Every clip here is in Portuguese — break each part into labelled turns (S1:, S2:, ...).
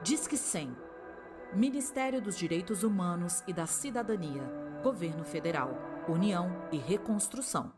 S1: Disque 100. Ministério dos Direitos Humanos e da Cidadania. Governo Federal. União e Reconstrução.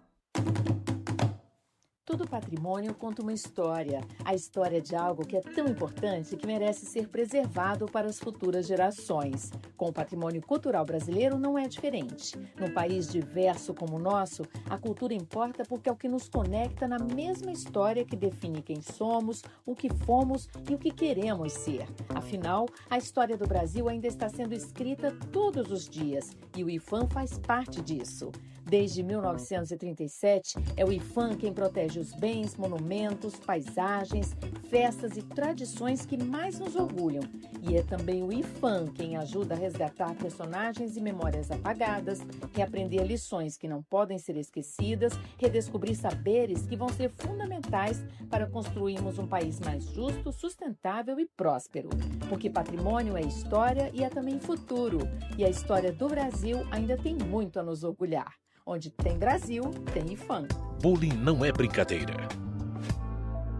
S2: Todo patrimônio conta uma história. A história de algo que é tão importante que merece ser preservado para as futuras gerações. Com o patrimônio cultural brasileiro não é diferente. Num país diverso como o nosso, a cultura importa porque é o que nos conecta na mesma história que define quem somos, o que fomos e o que queremos ser. Afinal, a história do Brasil ainda está sendo escrita todos os dias e o IPHAN faz parte disso. Desde 1937, é o IPHAN quem protege os bens, monumentos, paisagens, festas e tradições que mais nos orgulham. E é também o IPHAN quem ajuda a resgatar personagens e memórias apagadas, reaprender lições que não podem ser esquecidas, redescobrir saberes que vão ser fundamentais para construirmos um país mais justo, sustentável e próspero. Porque patrimônio é história e é também futuro. E a história do Brasil ainda tem muito a nos orgulhar. Onde tem Brasil, tem IPHAN.
S3: Bullying não é brincadeira.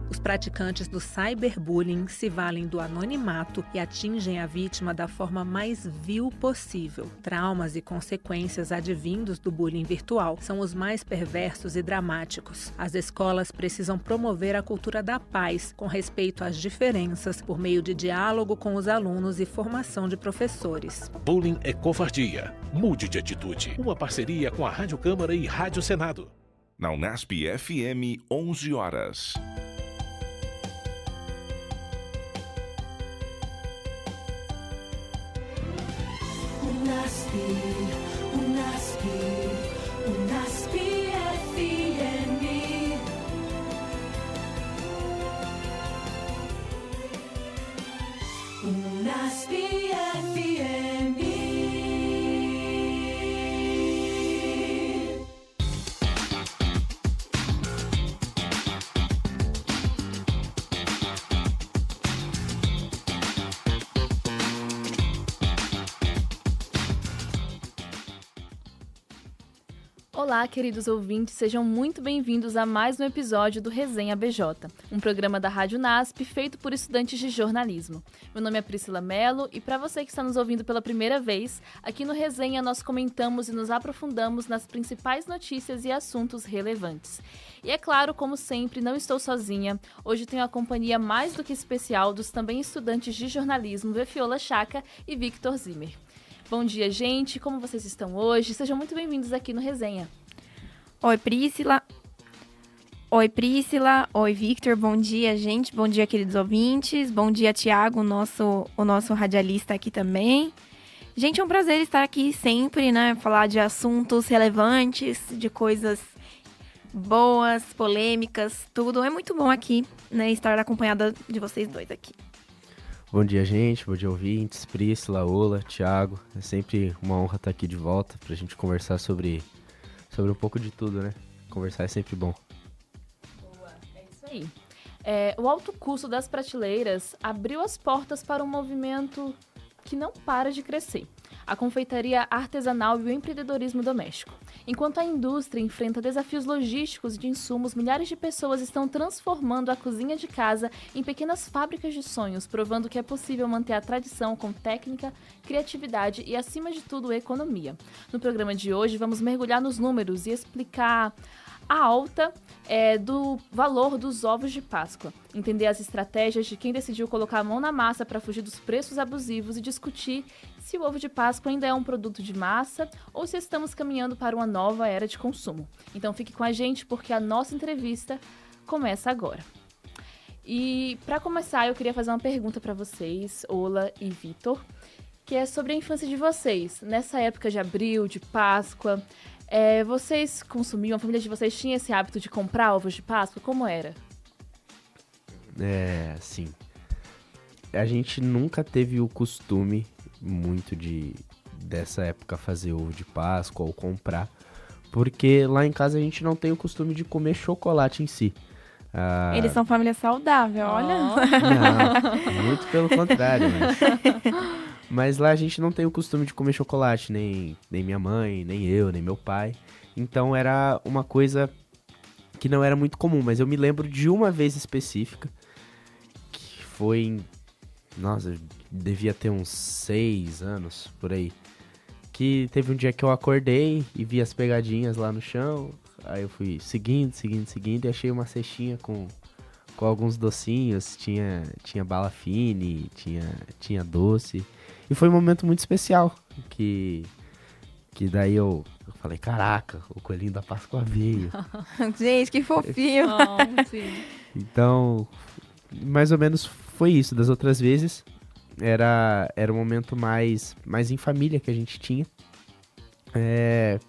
S4: Os praticantes do cyberbullying se valem do anonimato e atingem a vítima da forma mais vil possível. Traumas e consequências advindos do bullying virtual são os mais perversos e dramáticos. As escolas precisam promover a cultura da paz, com respeito às diferenças, por meio de diálogo com os alunos e formação de professores.
S3: Bullying é covardia. Mude de atitude. Uma parceria com a Rádio Câmara e Rádio Senado.
S5: Na Unesp FM, 11 horas.
S6: Unesp FM. Unesp FM.
S7: Olá, queridos ouvintes, sejam muito bem-vindos a mais um episódio do Resenha BJ, um programa da Rádio UNASP feito por estudantes de jornalismo. Meu nome é Priscila Mello e para você que está nos ouvindo pela primeira vez, aqui no Resenha nós comentamos e nos aprofundamos nas principais notícias e assuntos relevantes. E é claro, como sempre, não estou sozinha. Hoje tenho a companhia mais do que especial dos também estudantes de jornalismo Vefiola Chaca e Victor Zimmer. Bom dia, gente. Como vocês estão hoje? Sejam muito bem-vindos aqui no Resenha.
S8: Oi, Priscila. Oi, Victor. Bom dia, gente. Bom dia, queridos ouvintes. Bom dia, Tiago, o nosso radialista aqui também. Gente, é um prazer estar aqui sempre, né? Falar de assuntos relevantes, de coisas boas, polêmicas, tudo. É muito bom aqui, né? Estar acompanhada de vocês dois aqui.
S9: Bom dia, gente. Bom dia, ouvintes. Priscila, Ola, Thiago. É sempre uma honra estar aqui de volta pra gente conversar sobre um pouco de tudo, né? Conversar é sempre bom.
S7: Boa, é isso aí. O alto custo das prateleiras abriu as portas para um movimento que não para de crescer. A confeitaria artesanal e o empreendedorismo doméstico. Enquanto a indústria enfrenta desafios logísticos e de insumos, milhares de pessoas estão transformando a cozinha de casa em pequenas fábricas de sonhos, provando que é possível manter a tradição com técnica, criatividade e, acima de tudo, economia. No programa de hoje, vamos mergulhar nos números e explicar a alta do valor dos ovos de Páscoa, entender as estratégias de quem decidiu colocar a mão na massa para fugir dos preços abusivos e discutir se o ovo de Páscoa ainda é um produto de massa ou se estamos caminhando para uma nova era de consumo. Então fique com a gente porque a nossa entrevista começa agora. E para começar, eu queria fazer uma pergunta para vocês, Ola e Vitor, que é sobre a infância de vocês. Nessa época de abril, de Páscoa, vocês consumiam, a família de vocês tinha esse hábito de comprar ovos de Páscoa? Como era?
S9: Sim. A gente nunca teve o costume muito dessa época fazer ovo de Páscoa ou comprar, porque lá em casa a gente não tem o costume de comer chocolate em si.
S8: Eles são família saudável, olha.
S9: Não, muito pelo contrário, mas lá a gente não tem o costume de comer chocolate, nem minha mãe, nem eu, nem meu pai. Então era uma coisa que não era muito comum, mas eu me lembro de uma vez específica, que foi Nossa, eu devia ter uns 6 anos, por aí. Que teve um dia que eu acordei e vi as pegadinhas lá no chão. Aí eu fui seguindo e achei uma cestinha com alguns docinhos. Tinha bala fine, tinha doce. E foi um momento muito especial. Que daí eu falei, caraca, o coelhinho da Páscoa veio.
S8: Gente, que fofinho.
S7: Sim.
S9: Então, mais ou menos foi isso. Das outras vezes, era um momento mais em família que a gente tinha.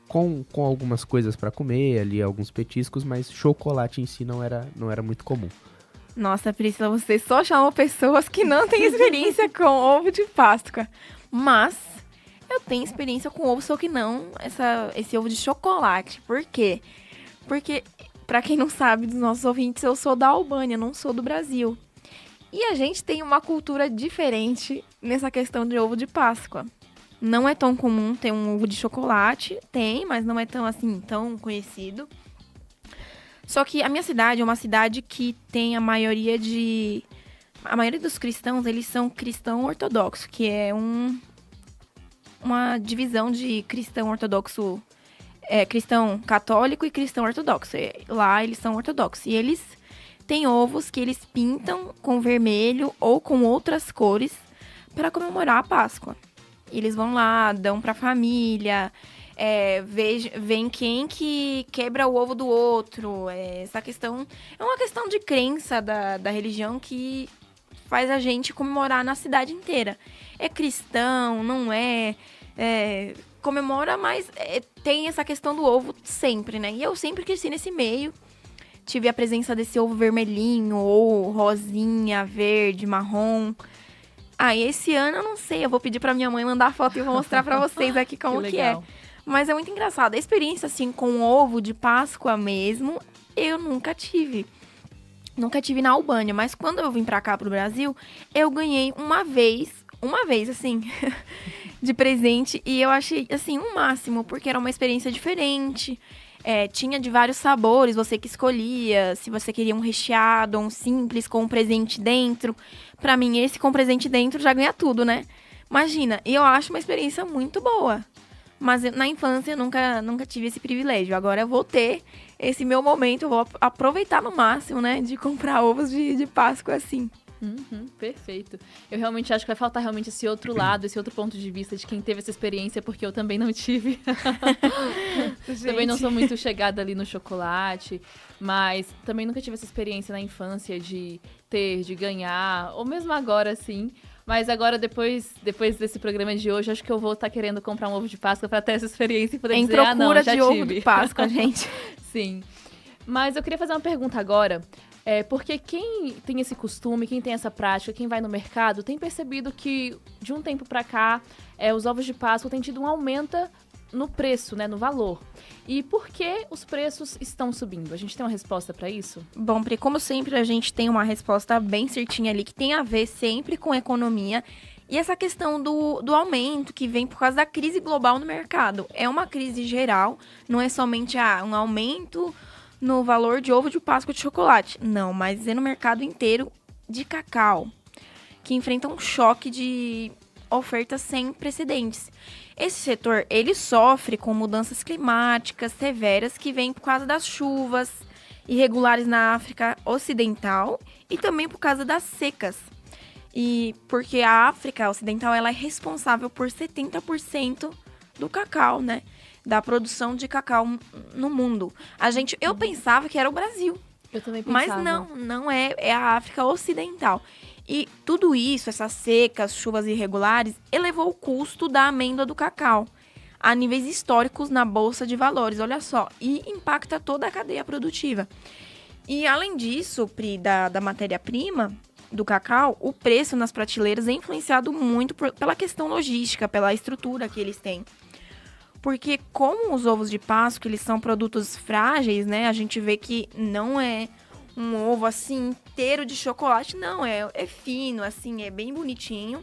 S9: Com algumas coisas pra comer, ali alguns petiscos, mas chocolate em si não era muito comum.
S8: Nossa, Priscila, você só chama pessoas que não têm experiência com ovo de Páscoa. Mas eu tenho experiência com ovo, só que não esse ovo de chocolate. Por quê? Porque, pra quem não sabe dos nossos ouvintes, eu sou da Albânia, não sou do Brasil. E a gente tem uma cultura diferente nessa questão de ovo de Páscoa. Não é tão comum ter um ovo de chocolate. Tem, mas não é tão conhecido. Só que a minha cidade é uma cidade que tem a maioria dos cristãos, eles são cristão ortodoxo, que é uma divisão de cristão ortodoxo, cristão católico e cristão ortodoxo. Lá eles são ortodoxos. E eles têm ovos que eles pintam com vermelho ou com outras cores para comemorar a Páscoa. Eles vão lá, dão pra família, vem quem que quebra o ovo do outro. Essa questão é uma questão de crença da religião que faz a gente comemorar na cidade inteira. É cristão, não comemora, mas tem essa questão do ovo sempre, né? E eu sempre cresci nesse meio. Tive a presença desse ovo vermelhinho, ou rosinha, verde, marrom. Esse ano eu não sei, eu vou pedir pra minha mãe mandar foto e eu vou mostrar pra vocês aqui como que é. Mas é muito engraçado. A experiência, assim, com ovo de Páscoa mesmo, eu nunca tive. Nunca tive na Albânia, mas quando eu vim pra cá, pro Brasil, eu ganhei uma vez, assim, de presente. E eu achei, assim, o máximo, porque era uma experiência diferente. Tinha de vários sabores, você que escolhia, se você queria um recheado, um simples com um presente dentro. Pra mim, esse com presente dentro já ganha tudo, né? Imagina, e eu acho uma experiência muito boa. Mas na infância eu nunca tive esse privilégio. Agora eu vou ter esse meu momento, eu vou aproveitar no máximo, né? De comprar ovos de Páscoa assim.
S7: Perfeito. Eu realmente acho que vai faltar realmente esse outro lado, esse outro ponto de vista de quem teve essa experiência, porque eu também não tive. Também não sou muito chegada ali no chocolate, mas também nunca tive essa experiência na infância de ganhar, ou mesmo agora, assim. Mas agora, depois desse programa de hoje, acho que eu vou estar querendo comprar um ovo de Páscoa para ter essa experiência e poder dizer, não, já tive.
S8: Em procura de ovo de Páscoa, gente.
S7: Sim. Mas eu queria fazer uma pergunta agora. Porque quem tem esse costume, quem tem essa prática, quem vai no mercado, tem percebido que, de um tempo pra cá, os ovos de Páscoa têm tido um aumento no preço, né, no valor. E por que os preços estão subindo? A gente tem uma resposta pra isso?
S8: Bom, Pri, como sempre, a gente tem uma resposta bem certinha ali, que tem a ver sempre com economia. E essa questão do aumento que vem por causa da crise global no mercado. É uma crise geral, não é somente um aumento no valor de ovo de Páscoa de chocolate. Não, mas é no mercado inteiro de cacau, que enfrenta um choque de ofertas sem precedentes. Esse setor, ele sofre com mudanças climáticas severas que vêm por causa das chuvas irregulares na África Ocidental e também por causa das secas. E porque a África Ocidental, ela é responsável por 70% do cacau, né? Da produção de cacau no mundo. Eu pensava que era o Brasil.
S7: Eu também pensava.
S8: Mas não é a África Ocidental. E tudo isso, essas secas, chuvas irregulares, elevou o custo da amêndoa do cacau a níveis históricos na Bolsa de Valores, olha só, e impacta toda a cadeia produtiva. E além disso, Pri, da matéria-prima do cacau, o preço nas prateleiras é influenciado muito pela questão logística, pela estrutura que eles têm. Porque como os ovos de Páscoa, eles são produtos frágeis, né? A gente vê que não é um ovo, assim, inteiro de chocolate. Não, é fino, assim, é bem bonitinho.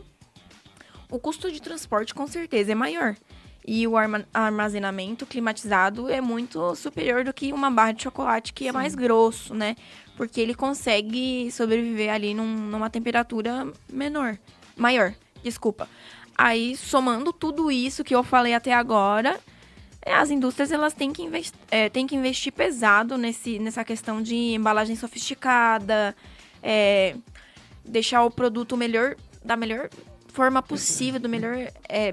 S8: O custo de transporte, com certeza, é maior. E o armazenamento climatizado é muito superior do que uma barra de chocolate que é mais grosso, né? porque ele consegue sobreviver ali numa temperatura maior, desculpa. Aí, somando tudo isso que eu falei até agora, as indústrias elas têm que investir pesado nessa questão de embalagem sofisticada, deixar o produto da melhor forma possível, do melhor,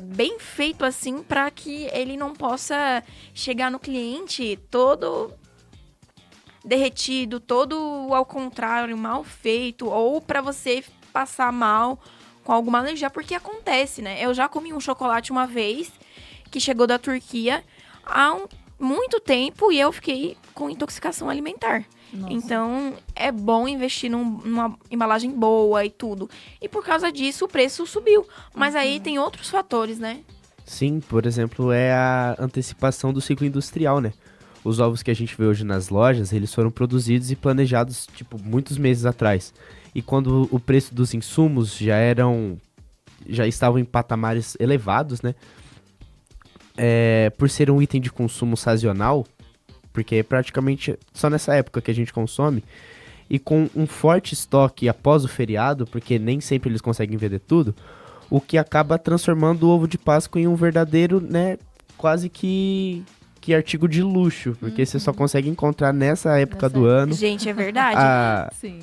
S8: bem feito assim, para que ele não possa chegar no cliente todo derretido, todo ao contrário, mal feito, ou para você passar mal com alguma alergia, porque acontece, né? Eu já comi um chocolate uma vez que chegou da Turquia há muito tempo e eu fiquei com intoxicação alimentar. Nossa. Então, é bom investir numa embalagem boa e tudo. E por causa disso, o preço subiu. Mas aí tem outros fatores, né?
S9: Sim, por exemplo, é a antecipação do ciclo industrial, né? Os ovos que a gente vê hoje nas lojas, eles foram produzidos e planejados, muitos meses atrás. E quando o preço dos insumos já estavam em patamares elevados, né? Por ser um item de consumo sazonal, porque é praticamente só nessa época que a gente consome, e com um forte estoque após o feriado, porque nem sempre eles conseguem vender tudo, o que acaba transformando o ovo de Páscoa em um verdadeiro, né, quase que artigo de luxo, porque você só consegue encontrar nessa época do ano.
S8: Gente, é verdade.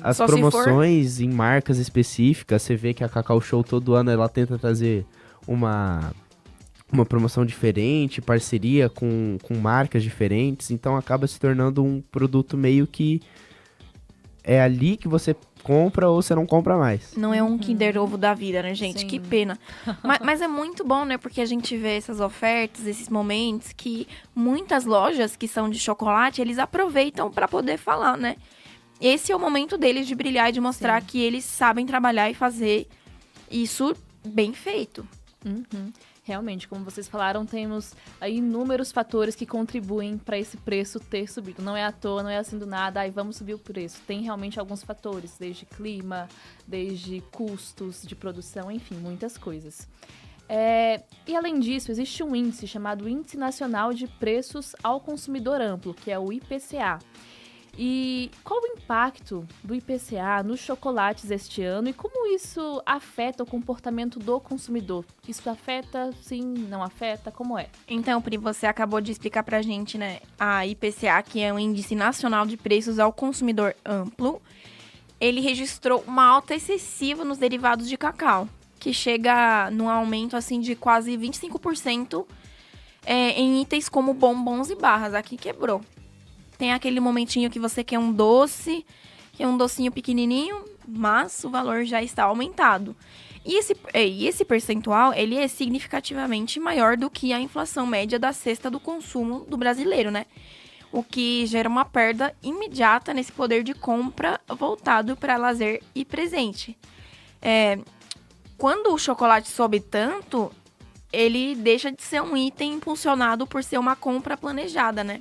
S9: As promoções em marcas específicas. Você vê que a Cacau Show todo ano ela tenta trazer uma promoção diferente, parceria com marcas diferentes, então acaba se tornando um produto meio que é ali que você compra ou você não compra mais.
S8: Não é um Kinder Ovo da vida, né, gente? Sim. Que pena. Mas é muito bom, né? Porque a gente vê essas ofertas, esses momentos que muitas lojas que são de chocolate, eles aproveitam para poder falar, né? Esse é o momento deles de brilhar e de mostrar que eles sabem trabalhar e fazer isso bem feito.
S7: Realmente, como vocês falaram, temos aí inúmeros fatores que contribuem para esse preço ter subido. Não é à toa, não é assim do nada, vamos subir o preço. Tem realmente alguns fatores, desde clima, desde custos de produção, enfim, muitas coisas. E além disso, existe um índice chamado Índice Nacional de Preços ao Consumidor Amplo, que é o IPCA. E qual o impacto do IPCA nos chocolates este ano e como isso afeta o comportamento do consumidor? Isso afeta, sim, não afeta? Como é?
S8: Então, Pri, você acabou de explicar pra gente, né? A IPCA, que é o Índice Nacional de Preços ao Consumidor Amplo, ele registrou uma alta excessiva nos derivados de cacau, que chega num aumento, assim, de quase 25% em itens como bombons e barras. Aqui quebrou. Tem aquele momentinho que você quer um doce, que é um docinho pequenininho, mas o valor já está aumentado. E esse percentual, ele é significativamente maior do que a inflação média da cesta do consumo do brasileiro, né? O que gera uma perda imediata nesse poder de compra voltado para lazer e presente. Quando o chocolate sobe tanto, ele deixa de ser um item impulsionado por ser uma compra planejada, né?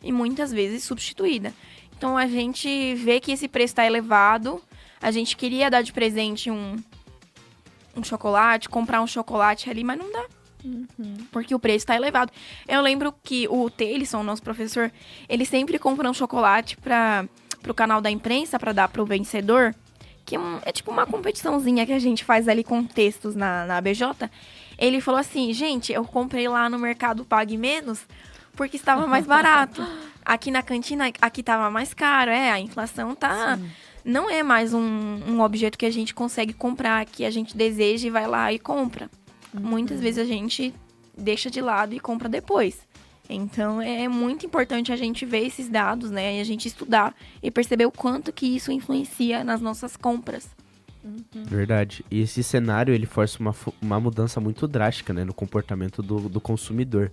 S8: E muitas vezes substituída. Então, a gente vê que esse preço está elevado. A gente queria dar de presente um chocolate, comprar um chocolate ali, mas não dá. Porque o preço está elevado. Eu lembro que o Telisson, nosso professor, ele sempre compra um chocolate para o canal da imprensa, para dar para o vencedor, que é tipo uma competiçãozinha que a gente faz ali com textos na ABJ. Ele falou assim, gente, eu comprei lá no Mercado Pague Menos, porque estava mais barato. Aqui na cantina, aqui estava mais caro. A inflação tá... Sim. Não é mais um objeto que a gente consegue comprar, que a gente deseja e vai lá e compra. Muitas vezes a gente deixa de lado e compra depois. Então, é muito importante a gente ver esses dados, né? E a gente estudar e perceber o quanto que isso influencia nas nossas compras.
S9: Verdade. E esse cenário, ele força uma mudança muito drástica, né? No comportamento do consumidor.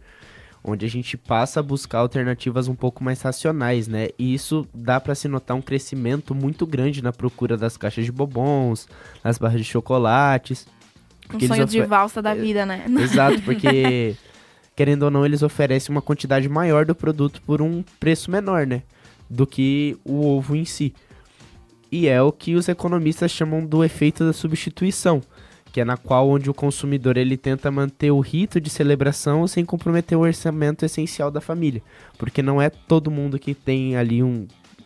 S9: Onde a gente passa a buscar alternativas um pouco mais racionais, né? E isso dá para se notar um crescimento muito grande na procura das caixas de bombons, nas barras de chocolates.
S8: Um sonho de valsa da vida, né?
S9: Exato, porque, querendo ou não, eles oferecem uma quantidade maior do produto por um preço menor, né? Do que o ovo em si. E é o que os economistas chamam do efeito da substituição, que é na qual onde o consumidor ele tenta manter o rito de celebração sem comprometer o orçamento essencial da família. Porque não é todo mundo que tem ali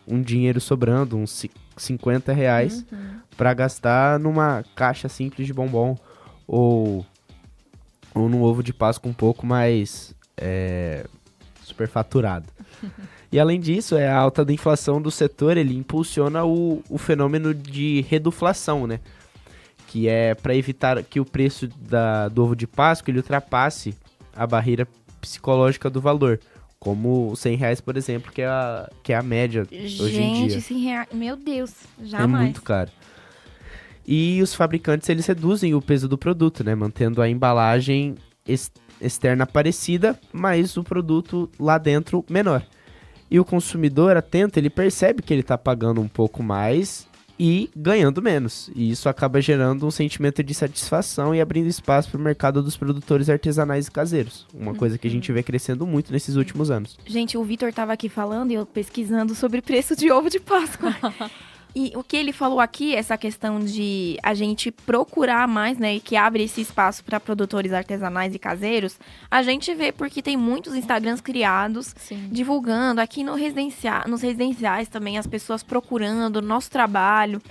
S9: um dinheiro sobrando, uns R$50, para gastar numa caixa simples de bombom ou num ovo de Páscoa um pouco mais superfaturado. E além disso, a alta da inflação do setor, ele impulsiona o fenômeno de reduflação, né? Que é para evitar que o preço do ovo de Páscoa ele ultrapasse a barreira psicológica do valor, como os R$100, por exemplo, que é a média hoje em dia.
S8: Gente, R$100, meu Deus,
S9: É
S8: jamais.
S9: muito caro. E os fabricantes, eles reduzem o peso do produto, né? Mantendo a embalagem externa parecida, mas o produto lá dentro menor. E o consumidor atento, ele percebe que ele está pagando um pouco mais e ganhando menos. E isso acaba gerando um sentimento de satisfação e abrindo espaço para o mercado dos produtores artesanais e caseiros. Uma coisa que a gente vê crescendo muito nesses últimos anos.
S8: Gente, o Vitor tava aqui falando e eu pesquisando sobre preço de ovo de Páscoa. E o que ele falou aqui, essa questão de a gente procurar mais, né, e que abre esse espaço para produtores artesanais e caseiros, a gente vê porque tem muitos Instagrams criados, divulgando aqui nos residenciais também, as pessoas procurando o nosso trabalho.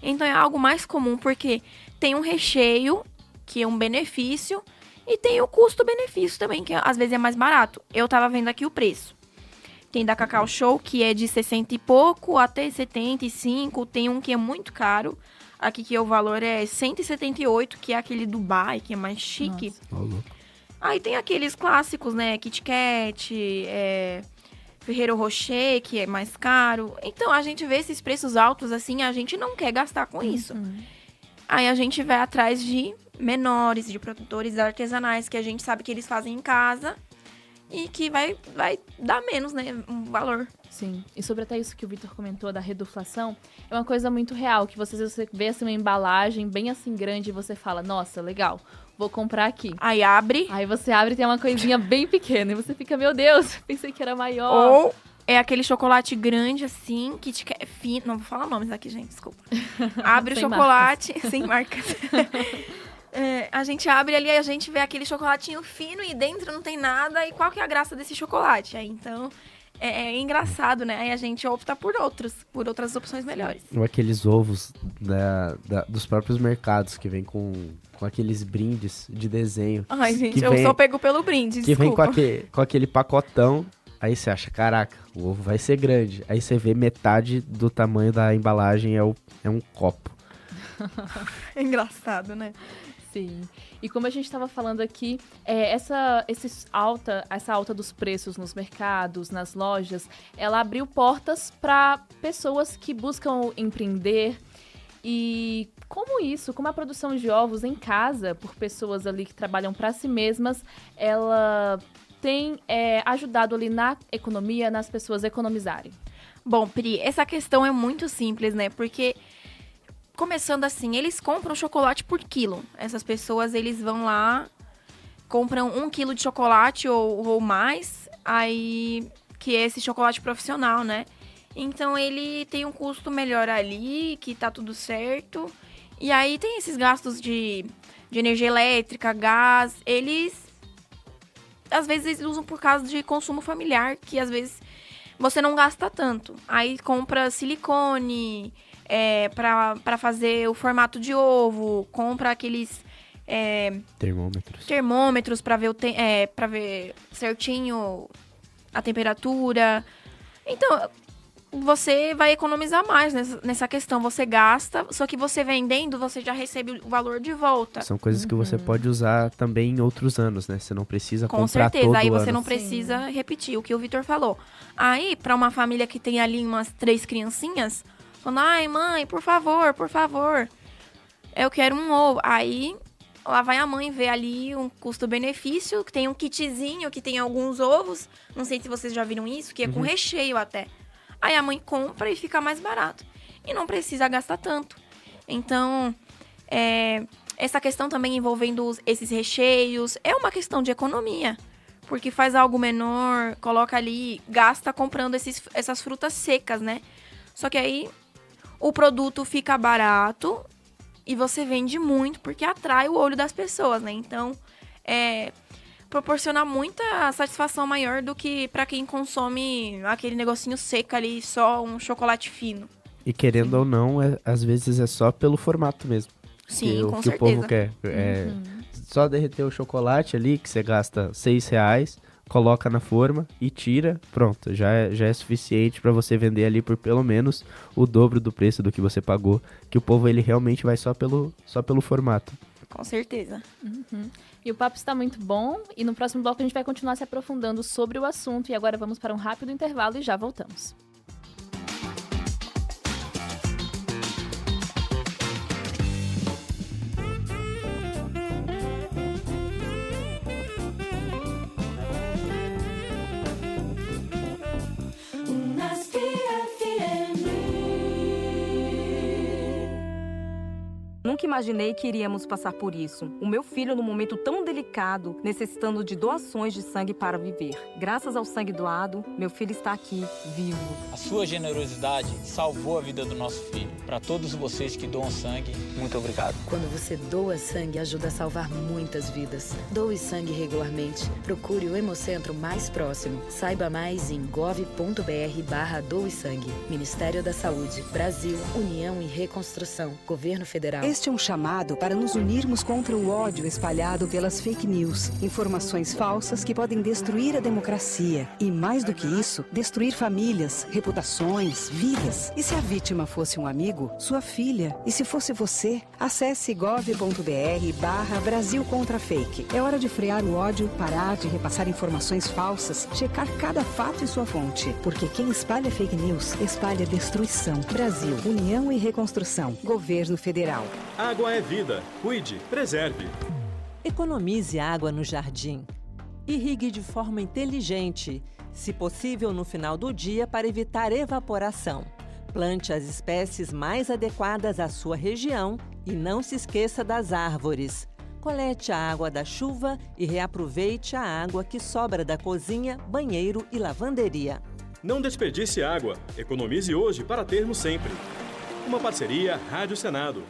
S8: Então é algo mais comum, porque tem um recheio, que é um benefício, e tem o custo-benefício também, que às vezes é mais barato. Eu tava vendo aqui o preço. Tem da Cacau Show, que é de 60 e pouco até 75. Tem um que é muito caro. Aqui que o valor é 178, que é aquele Dubai, que é mais chique. Aí tem aqueles clássicos, né? Kit Kat, Ferrero Rocher, que é mais caro. Então, a gente vê esses preços altos assim, a gente não quer gastar com isso. Aí a gente vai atrás de menores, de produtores artesanais, que a gente sabe que eles fazem em casa. E que vai dar menos, né, um valor.
S7: Sim, e sobre até isso que o Vitor comentou da reduflação, é uma coisa muito real, que você vê assim uma embalagem bem assim grande e você fala, nossa, legal, vou comprar aqui.
S8: Aí abre.
S7: Aí você abre e tem uma coisinha bem pequena e você fica, meu Deus, pensei que era maior.
S8: Ou é aquele chocolate grande assim, que te quer fino. Não vou falar nomes aqui, gente, desculpa. Abre o chocolate, sem marcas. A gente abre ali e a gente vê aquele chocolatinho fino e dentro não tem nada. E qual que é a graça desse chocolate? Aí, então, é engraçado, né? Aí a gente opta por outras opções melhores.
S9: Ou aqueles ovos dos próprios mercados que vem com aqueles brindes de desenho.
S8: Ai, gente, eu só pego pelo brinde,
S9: que
S8: desculpa.
S9: vem com aquele pacotão. Aí você acha, caraca, o ovo vai ser grande. Aí você vê metade do tamanho da embalagem é um copo.
S8: É engraçado, né?
S7: Sim. E como a gente estava falando aqui, essa alta dos preços nos mercados, nas lojas, ela abriu portas para pessoas que buscam empreender. E como a produção de ovos em casa, por pessoas ali que trabalham para si mesmas, ela tem ajudado ali na economia, nas pessoas economizarem?
S8: Bom, Pri, essa questão é muito simples, né? Porque... Começando assim, eles compram chocolate por quilo. Essas pessoas, eles vão lá, compram 1 quilo de chocolate ou mais, aí que é esse chocolate profissional, né? Então, ele tem um custo melhor ali, que tá tudo certo. E aí, tem esses gastos de energia elétrica, gás. Às vezes, eles usam por causa de consumo familiar, que às vezes você não gasta tanto. Aí, compra silicone... para fazer o formato de ovo, compra aqueles termômetros para ver certinho a temperatura. Então, você vai economizar mais nessa questão. Você gasta, só que você vendendo, você já recebe o valor de volta.
S9: São coisas que você pode usar também em outros anos, né? Você não precisa comprar todo ano.
S8: Com certeza, aí você não precisa repetir o que o Vitor falou. Aí, para uma família que tem ali umas 3 criancinhas... Falando, ai, mãe, por favor, eu quero um ovo. Aí, lá vai a mãe ver ali um custo-benefício, que tem um kitzinho, que tem alguns ovos. Não sei se vocês já viram isso, que é com recheio até. Aí a mãe compra e fica mais barato. E não precisa gastar tanto. Então, essa questão também envolvendo esses recheios, é uma questão de economia. Porque faz algo menor, coloca ali, gasta comprando essas frutas secas, né? Só que aí... O produto fica barato e você vende muito porque atrai o olho das pessoas, né? Então, proporcionar muita satisfação maior do que pra quem consome aquele negocinho seco ali, só um chocolate fino.
S9: E querendo ou não, às vezes é só pelo formato mesmo.
S8: Sim, com
S9: que
S8: certeza.
S9: o povo quer. Só derreter o chocolate ali, que você gasta R$6, coloca na forma e tira, pronto, já é suficiente para você vender ali por pelo menos o dobro do preço do que você pagou, que o povo ele realmente vai só pelo formato.
S8: Com certeza.
S7: E o papo está muito bom, e no próximo bloco a gente vai continuar se aprofundando sobre o assunto, e agora vamos para um rápido intervalo e já voltamos.
S6: Unasp FM.
S10: Nunca imaginei que iríamos passar por isso. O meu filho, num momento tão delicado, necessitando de doações de sangue para viver. Graças ao sangue doado, meu filho está aqui, vivo.
S11: A sua generosidade salvou a vida do nosso filho. Para todos vocês que doam sangue, muito obrigado.
S12: Quando você doa sangue, ajuda a salvar muitas vidas. Doe sangue regularmente. Procure o Hemocentro mais próximo. Saiba mais em gov.br/doe-sangue. Ministério da Saúde, Brasil, União e Reconstrução, Governo Federal.
S13: Este é um chamado para nos unirmos contra o ódio espalhado pelas fake news, informações falsas que podem destruir a democracia e, mais do que isso, destruir famílias, reputações, vidas. E se a vítima fosse um amigo, sua filha? E se fosse você? Acesse gov.br/Brasil contra fake. É hora de frear o ódio, parar de repassar informações falsas, checar cada fato e sua fonte. Porque quem espalha fake news, espalha destruição. Brasil, União e Reconstrução, Governo Federal.
S14: Água é vida. Cuide, preserve.
S15: Economize água no jardim. Irrigue de forma inteligente, se possível no final do dia para evitar evaporação. Plante as espécies mais adequadas à sua região e não se esqueça das árvores. Colete a água da chuva e reaproveite a água que sobra da cozinha, banheiro e lavanderia.
S14: Não desperdice água. Economize hoje para termos sempre. Uma parceria Rádio Senado.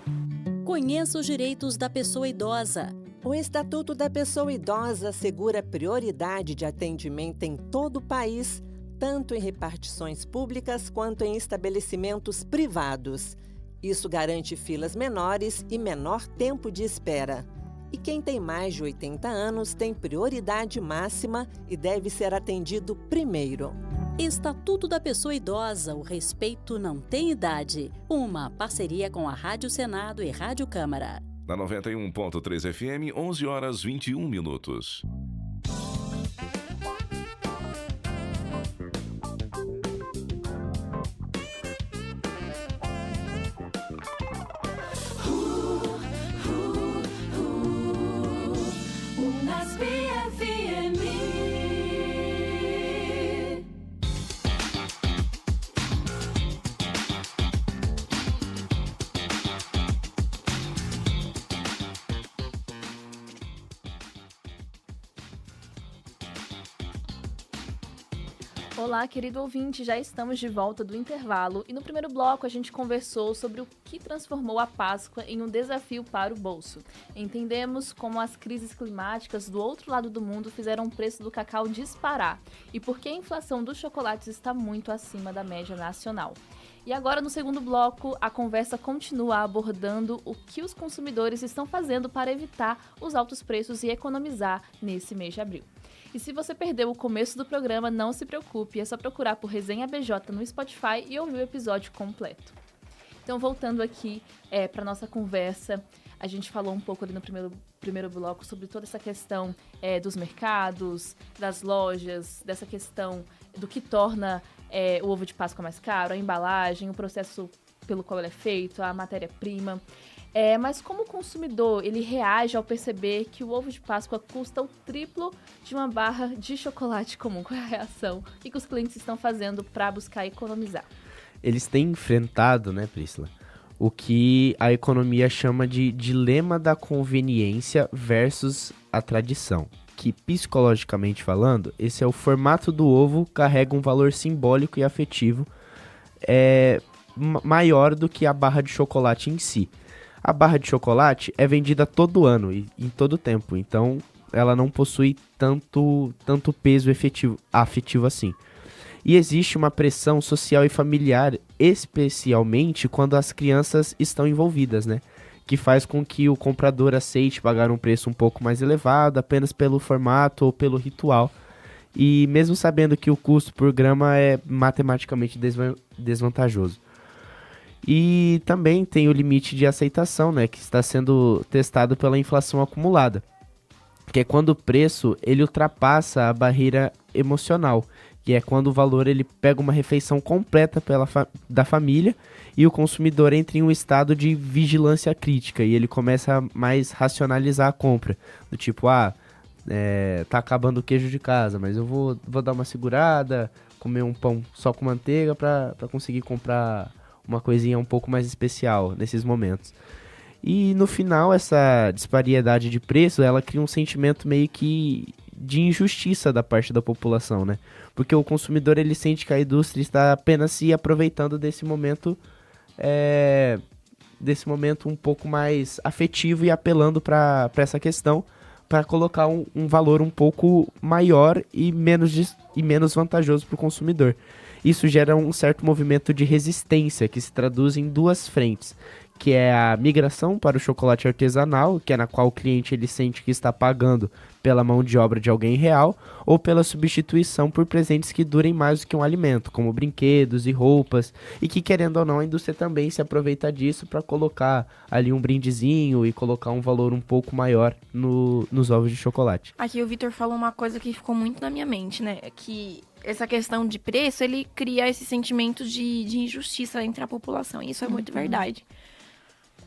S16: Conheça os direitos da pessoa idosa.
S15: O Estatuto da Pessoa Idosa assegura prioridade de atendimento em todo o país, tanto em repartições públicas quanto em estabelecimentos privados. Isso garante filas menores e menor tempo de espera. E quem tem mais de 80 anos tem prioridade máxima e deve ser atendido primeiro.
S16: Estatuto da Pessoa Idosa, o respeito não tem idade. Uma parceria com a Rádio Senado e Rádio Câmara.
S5: Na 91.3 FM, 11h21.
S6: Unasp FM.
S7: Olá, querido ouvinte, já estamos de volta do intervalo e no primeiro bloco a gente conversou sobre o que transformou a Páscoa em um desafio para o bolso. Entendemos como as crises climáticas do outro lado do mundo fizeram o preço do cacau disparar e por que a inflação dos chocolates está muito acima da média nacional. E agora, no segundo bloco, a conversa continua abordando o que os consumidores estão fazendo para evitar os altos preços e economizar nesse mês de abril. E se você perdeu o começo do programa, não se preocupe, é só procurar por Resenha BJ no Spotify e ouvir o episódio completo. Então, voltando aqui para nossa conversa, a gente falou um pouco ali no primeiro bloco sobre toda essa questão dos mercados, das lojas, dessa questão do que torna o ovo de Páscoa mais caro, a embalagem, o processo pelo qual ele é feito, a matéria-prima. Mas como o consumidor ele reage ao perceber que o ovo de Páscoa custa o triplo de uma barra de chocolate comum? Qual é a reação? O que os clientes estão fazendo para buscar economizar?
S9: Eles têm enfrentado, né, Priscila, o que a economia chama de dilema da conveniência versus a tradição. Que, psicologicamente falando, esse é o formato do ovo, carrega um valor simbólico e afetivo maior do que a barra de chocolate em si. A barra de chocolate é vendida todo ano e em todo tempo, então ela não possui tanto peso afetivo assim. E existe uma pressão social e familiar, especialmente quando as crianças estão envolvidas, né? Que faz com que o comprador aceite pagar um preço um pouco mais elevado apenas pelo formato ou pelo ritual. E mesmo sabendo que o custo por grama é matematicamente desvantajoso. E também tem o limite de aceitação, né? Que está sendo testado pela inflação acumulada. Que é quando o preço ele ultrapassa a barreira emocional. Que é quando o valor ele pega uma refeição completa da família e o consumidor entra em um estado de vigilância crítica e ele começa a mais racionalizar a compra. Do tipo, tá acabando o queijo de casa, mas eu vou dar uma segurada, comer um pão só com manteiga para conseguir comprar uma coisinha um pouco mais especial nesses momentos. E no final, essa disparidade de preço, ela cria um sentimento meio que de injustiça da parte da população, né? Porque o consumidor ele sente que a indústria está apenas se aproveitando desse momento um pouco mais afetivo e apelando para essa questão, para colocar um valor um pouco maior e menos vantajoso para o consumidor. Isso gera um certo movimento de resistência que se traduz em duas frentes, que é a migração para o chocolate artesanal, que é na qual o cliente ele sente que está pagando pela mão de obra de alguém real, ou pela substituição por presentes que durem mais do que um alimento, como brinquedos e roupas, e que, querendo ou não, a indústria também se aproveita disso para colocar ali um brindezinho e colocar um valor um pouco maior nos ovos de chocolate.
S8: Aqui o Vitor falou uma coisa que ficou muito na minha mente, né? Que essa questão de preço, ele cria esse sentimento de injustiça entre a população, e isso é muito verdade.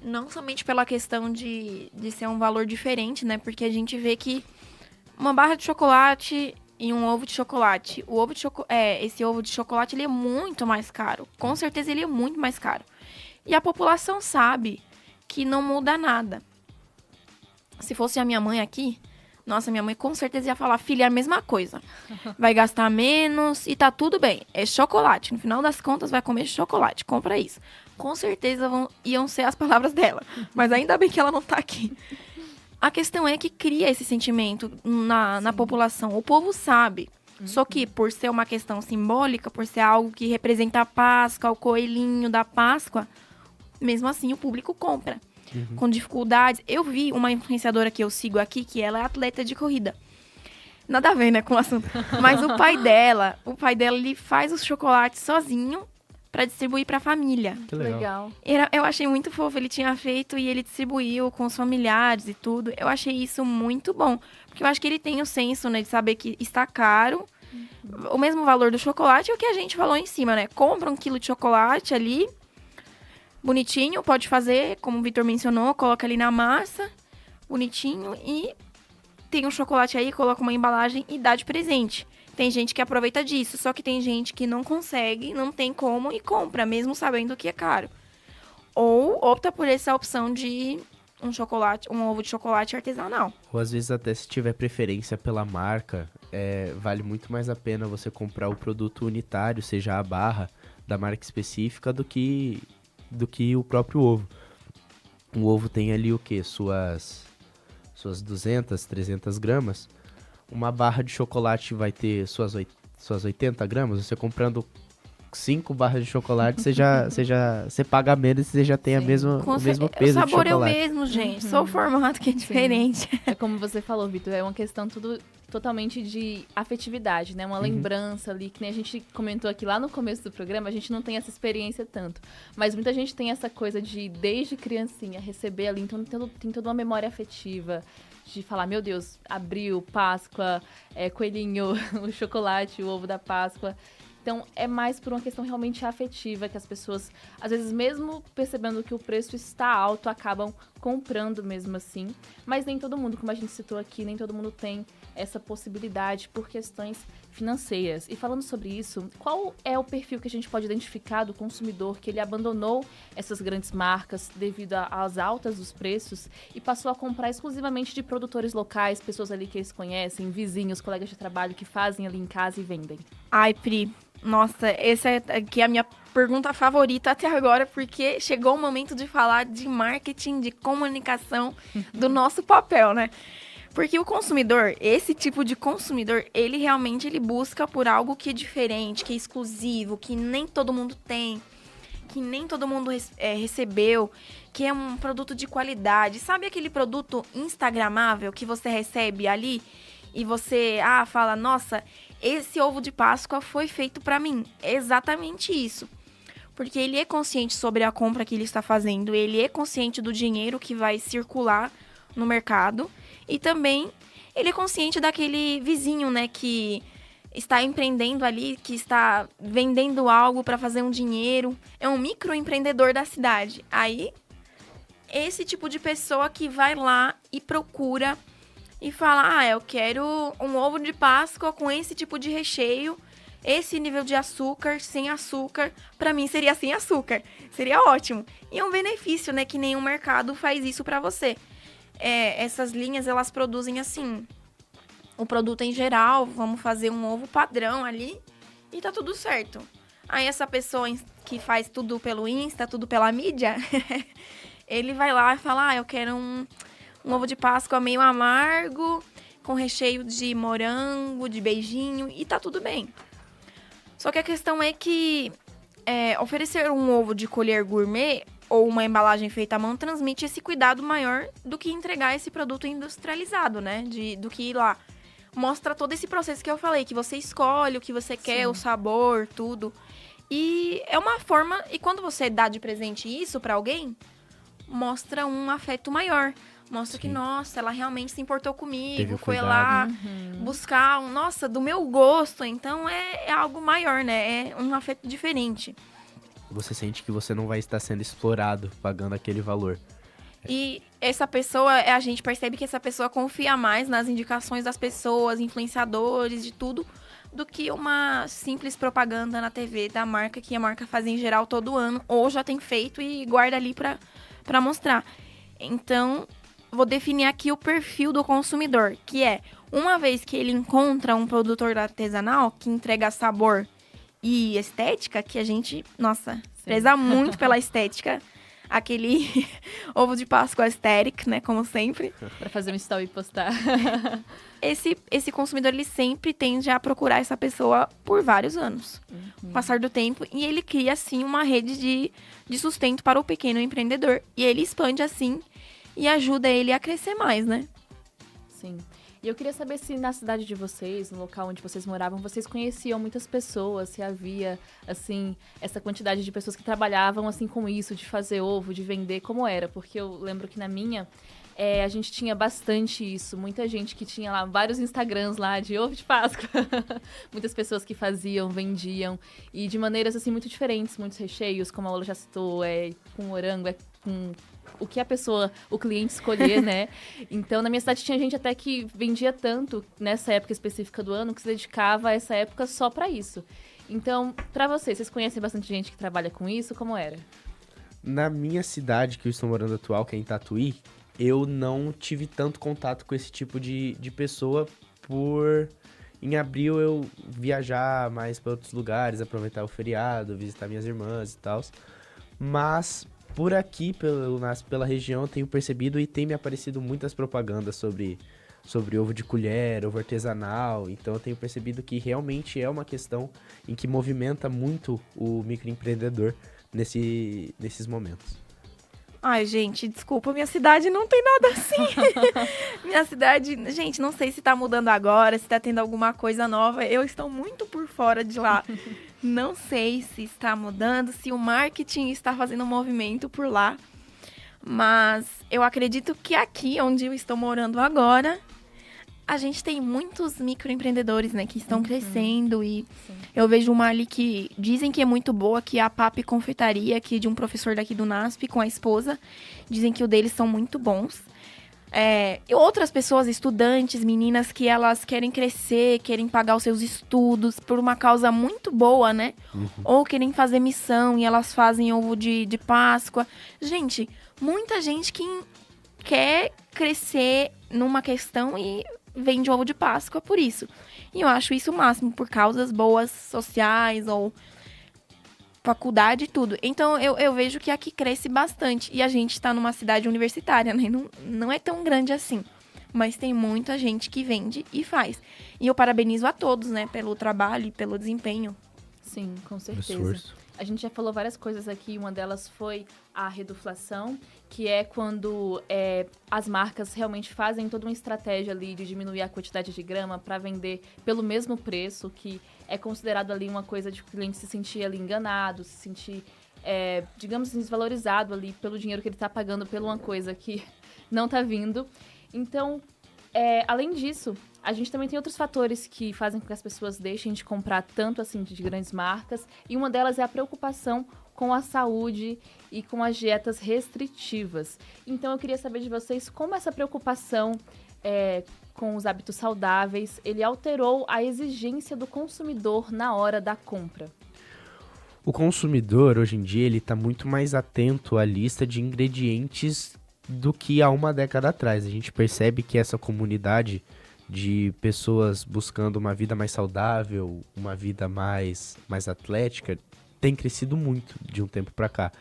S8: Não somente pela questão de ser um valor diferente, né? Porque a gente vê que uma barra de chocolate e um ovo de chocolate. Esse ovo de chocolate ele é muito mais caro. Com certeza ele é muito mais caro. E a população sabe que não muda nada. Se fosse a minha mãe aqui, nossa, minha mãe com certeza ia falar, filha, é a mesma coisa. Vai gastar menos e tá tudo bem. É chocolate. No final das contas, vai comer chocolate. Compra isso. Com certeza iam ser as palavras dela. Mas ainda bem que ela não tá aqui. A questão é que cria esse sentimento na população. O povo sabe. Só que por ser uma questão simbólica, por ser algo que representa a Páscoa, o coelhinho da Páscoa, mesmo assim o público compra. Com dificuldades. Eu vi uma influenciadora que eu sigo aqui, que ela é atleta de corrida. Nada a ver, né, com o assunto. Mas o pai dela, ele faz os chocolates sozinho para distribuir para a família.
S9: Que legal.
S8: Eu achei muito fofo, ele tinha feito e ele distribuiu com os familiares e tudo. Eu achei isso muito bom, porque eu acho que ele tem o senso, né, de saber que está caro, o mesmo valor do chocolate é o que a gente falou em cima, né? Compra 1 quilo de chocolate ali, bonitinho, pode fazer, como o Vitor mencionou, coloca ali na massa, bonitinho, e tem um chocolate aí, coloca uma embalagem e dá de presente. Tem gente que aproveita disso, só que tem gente que não consegue, não tem como e compra, mesmo sabendo que é caro. Ou opta por essa opção de um ovo de chocolate artesanal.
S9: Ou às vezes até se tiver preferência pela marca, vale muito mais a pena você comprar o produto unitário, seja a barra da marca específica, do que o próprio ovo. O ovo tem ali o quê? Suas 200, 300 gramas. Uma barra de chocolate vai ter suas 80 gramas. Você comprando 5 barras de chocolate, você paga menos e você já tem o mesmo peso de chocolate.
S8: O sabor é o mesmo, gente. Só o formato que é diferente.
S7: É como você falou, Vitor, é uma questão totalmente de afetividade, né? Uma lembrança ali, que nem a gente comentou aqui lá no começo do programa, a gente não tem essa experiência tanto. Mas muita gente tem essa coisa de, desde criancinha, receber ali, então tem toda uma memória afetiva, de falar, meu Deus, abril, Páscoa, coelhinho, o chocolate, o ovo da Páscoa. Então, é mais por uma questão realmente afetiva, que as pessoas, às vezes, mesmo percebendo que o preço está alto, acabam comprando mesmo assim. Mas nem todo mundo, como a gente citou aqui, nem todo mundo tem essa possibilidade por questões financeiras. E falando sobre isso, qual é o perfil que a gente pode identificar do consumidor que ele abandonou essas grandes marcas devido às altas dos preços e passou a comprar exclusivamente de produtores locais, pessoas ali que eles conhecem, vizinhos, colegas de trabalho que fazem ali em casa e vendem?
S8: Ai, Pri, nossa, essa é aqui a minha pergunta favorita até agora, porque chegou o momento de falar de marketing, de comunicação, do nosso papel, né? Porque o consumidor, esse tipo de consumidor, ele realmente busca por algo que é diferente, que é exclusivo, que nem todo mundo tem, que nem todo mundo recebeu, que é um produto de qualidade. Sabe aquele produto instagramável que você recebe ali e você fala, nossa, esse ovo de Páscoa foi feito pra mim. É exatamente isso. Porque ele é consciente sobre a compra que ele está fazendo, ele é consciente do dinheiro que vai circular no mercado e também ele é consciente daquele vizinho, né, que está empreendendo ali, que está vendendo algo para fazer um dinheiro. É um microempreendedor da cidade. Aí, esse tipo de pessoa que vai lá e procura e fala, eu quero um ovo de Páscoa com esse tipo de recheio, esse nível de açúcar, sem açúcar. Para mim seria sem açúcar, seria ótimo. E é um benefício, né, que nenhum mercado faz isso para você. Essas linhas, elas produzem assim, o produto em geral, vamos fazer um ovo padrão ali e tá tudo certo. Aí essa pessoa que faz tudo pelo Insta, tudo pela mídia, ele vai lá e fala, eu quero um ovo de Páscoa meio amargo, com recheio de morango, de beijinho, e tá tudo bem. Só que a questão é que oferecer um ovo de colher gourmet ou uma embalagem feita à mão transmite esse cuidado maior do que entregar esse produto industrializado, né? Do que ir lá. Mostra todo esse processo que eu falei, que você escolhe o que você quer, Sim. o sabor, tudo. E é uma forma, e quando você dá de presente isso pra alguém, mostra um afeto maior. Mostra Sim. que, nossa, ela realmente se importou comigo, foi lá buscar, nossa, do meu gosto. Então é algo maior, né? É um afeto diferente.
S9: Você sente que você não vai estar sendo explorado pagando aquele valor.
S8: E essa pessoa, a gente percebe que essa pessoa confia mais nas indicações das pessoas, influenciadores, de tudo, do que uma simples propaganda na TV da marca, que a marca faz em geral todo ano, ou já tem feito e guarda ali pra mostrar. Então, vou definir aqui o perfil do consumidor, que é, uma vez que ele encontra um produtor artesanal que entrega sabor e estética, que a gente, nossa, preza muito pela estética, aquele ovo de Páscoa aesthetic, né, como sempre.
S7: Pra fazer um story e postar.
S8: Esse consumidor, ele sempre tende a procurar essa pessoa por vários anos. Com o passar do tempo, e ele cria, assim, uma rede de sustento para o pequeno empreendedor. E ele expande, assim, e ajuda ele a crescer mais, né?
S7: Sim. E eu queria saber se na cidade de vocês, no local onde vocês moravam, vocês conheciam muitas pessoas, se havia, assim, essa quantidade de pessoas que trabalhavam, assim, com isso, de fazer ovo, de vender, como era? Porque eu lembro que na minha, a gente tinha bastante isso, muita gente que tinha lá vários Instagrams lá de ovo de Páscoa, muitas pessoas que faziam, vendiam, e de maneiras, assim, muito diferentes, muitos recheios, como a Ola já citou, com morango, com o que o cliente escolher, né? Então, na minha cidade tinha gente até que vendia tanto nessa época específica do ano que se dedicava a essa época só pra isso. Então, pra vocês conhecem bastante gente que trabalha com isso? Como era?
S9: Na minha cidade, que eu estou morando atual, que é em Tatuí, eu não tive tanto contato com esse tipo de pessoa em abril eu viajar mais para outros lugares, aproveitar o feriado, visitar minhas irmãs e tal. Mas por aqui, pela região, eu tenho percebido e tem me aparecido muitas propagandas sobre ovo de colher, ovo artesanal. Então eu tenho percebido que realmente é uma questão em que movimenta muito o microempreendedor nesses momentos.
S8: Ai, gente, desculpa, minha cidade não tem nada assim. Minha cidade, gente, não sei se tá mudando agora, se tá tendo alguma coisa nova. Eu estou muito por fora de lá. Não sei se está mudando, se o marketing está fazendo um movimento por lá. Mas eu acredito que aqui, onde eu estou morando agora, a gente tem muitos microempreendedores, né, que estão crescendo. E eu vejo uma ali que dizem que é muito boa, que é a Papi Confeitaria, que é de um professor daqui do NASP com a esposa. Dizem que o deles são muito bons. E outras pessoas, estudantes, meninas, que elas querem crescer, querem pagar os seus estudos por uma causa muito boa, né? Ou querem fazer missão e elas fazem ovo de Páscoa. Gente, muita gente que quer crescer numa questão e vende ovo de Páscoa por isso. E eu acho isso o máximo, por causas boas sociais ou faculdade e tudo. Então, eu vejo que aqui cresce bastante. E a gente tá numa cidade universitária, né? Não é tão grande assim. mas tem muita gente que vende e faz. E eu parabenizo a todos, né, pelo trabalho e pelo desempenho.
S7: Sim, com certeza.
S9: Esforço.
S7: A gente já falou várias coisas aqui, uma delas foi a reduflação, que é quando as marcas realmente fazem toda uma estratégia ali de diminuir a quantidade de grama para vender pelo mesmo preço, que é considerado ali uma coisa de o cliente se sentir ali enganado, se sentir, digamos, desvalorizado ali pelo dinheiro que ele está pagando por uma coisa que não está vindo. Então, além disso, a gente também tem outros fatores que fazem com que as pessoas deixem de comprar tanto assim de grandes marcas, e uma delas é a preocupação com a saúde e com as dietas restritivas. Então eu queria saber de vocês como essa preocupação com os hábitos saudáveis, ele alterou a exigência do consumidor na hora da compra.
S9: O consumidor, hoje em dia, ele está muito mais atento à lista de ingredientes do que há uma década atrás. A gente percebe que essa comunidade de pessoas buscando uma vida mais saudável, uma vida mais atlética, tem crescido muito de um tempo para cá.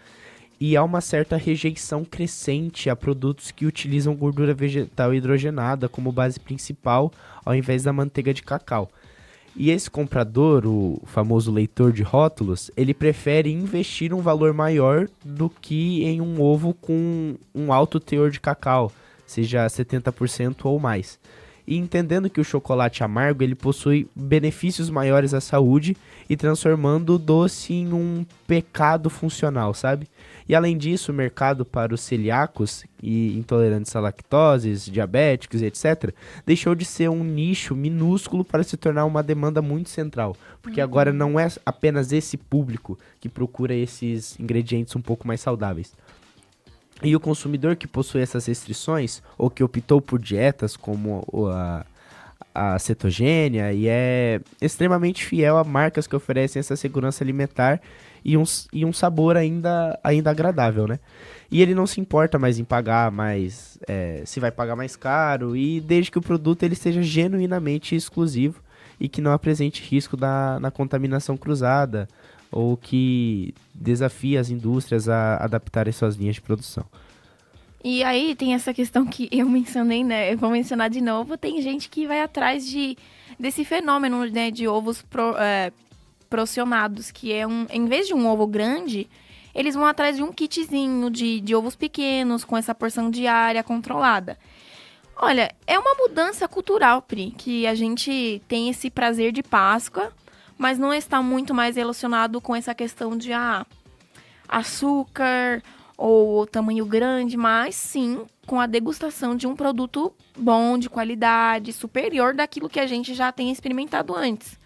S9: E há uma certa rejeição crescente a produtos que utilizam gordura vegetal hidrogenada como base principal, ao invés da manteiga de cacau. E esse comprador, o famoso leitor de rótulos, ele prefere investir um valor maior do que em um ovo com um alto teor de cacau, seja 70% ou mais. E entendendo que o chocolate amargo ele possui benefícios maiores à saúde e transformando o doce em um pecado funcional, sabe? E além disso, o mercado para os celíacos e intolerantes à lactose, diabéticos e etc., deixou de ser um nicho minúsculo para se tornar uma demanda muito central. Porque agora não é apenas esse público que procura esses ingredientes um pouco mais saudáveis. E o consumidor que possui essas restrições, ou que optou por dietas como a cetogênia, e é extremamente fiel a marcas que oferecem essa segurança alimentar e um sabor ainda agradável, né? E ele não se importa mais em pagar mais, se vai pagar mais caro, e desde que o produto ele seja genuinamente exclusivo e que não apresente risco na contaminação cruzada, ou que desafia as indústrias a adaptarem suas linhas de produção.
S8: E aí tem essa questão que eu mencionei, né? Eu vou mencionar de novo. Tem gente que vai atrás desse fenômeno, né, de ovos porcionados, que é em vez de um ovo grande, eles vão atrás de um kitzinho de ovos pequenos, com essa porção diária controlada. Olha, é uma mudança cultural, Pri, que a gente tem esse prazer de Páscoa, mas não está muito mais relacionado com essa questão de açúcar ou tamanho grande, mas sim com a degustação de um produto bom, de qualidade, superior daquilo que a gente já tem experimentado antes.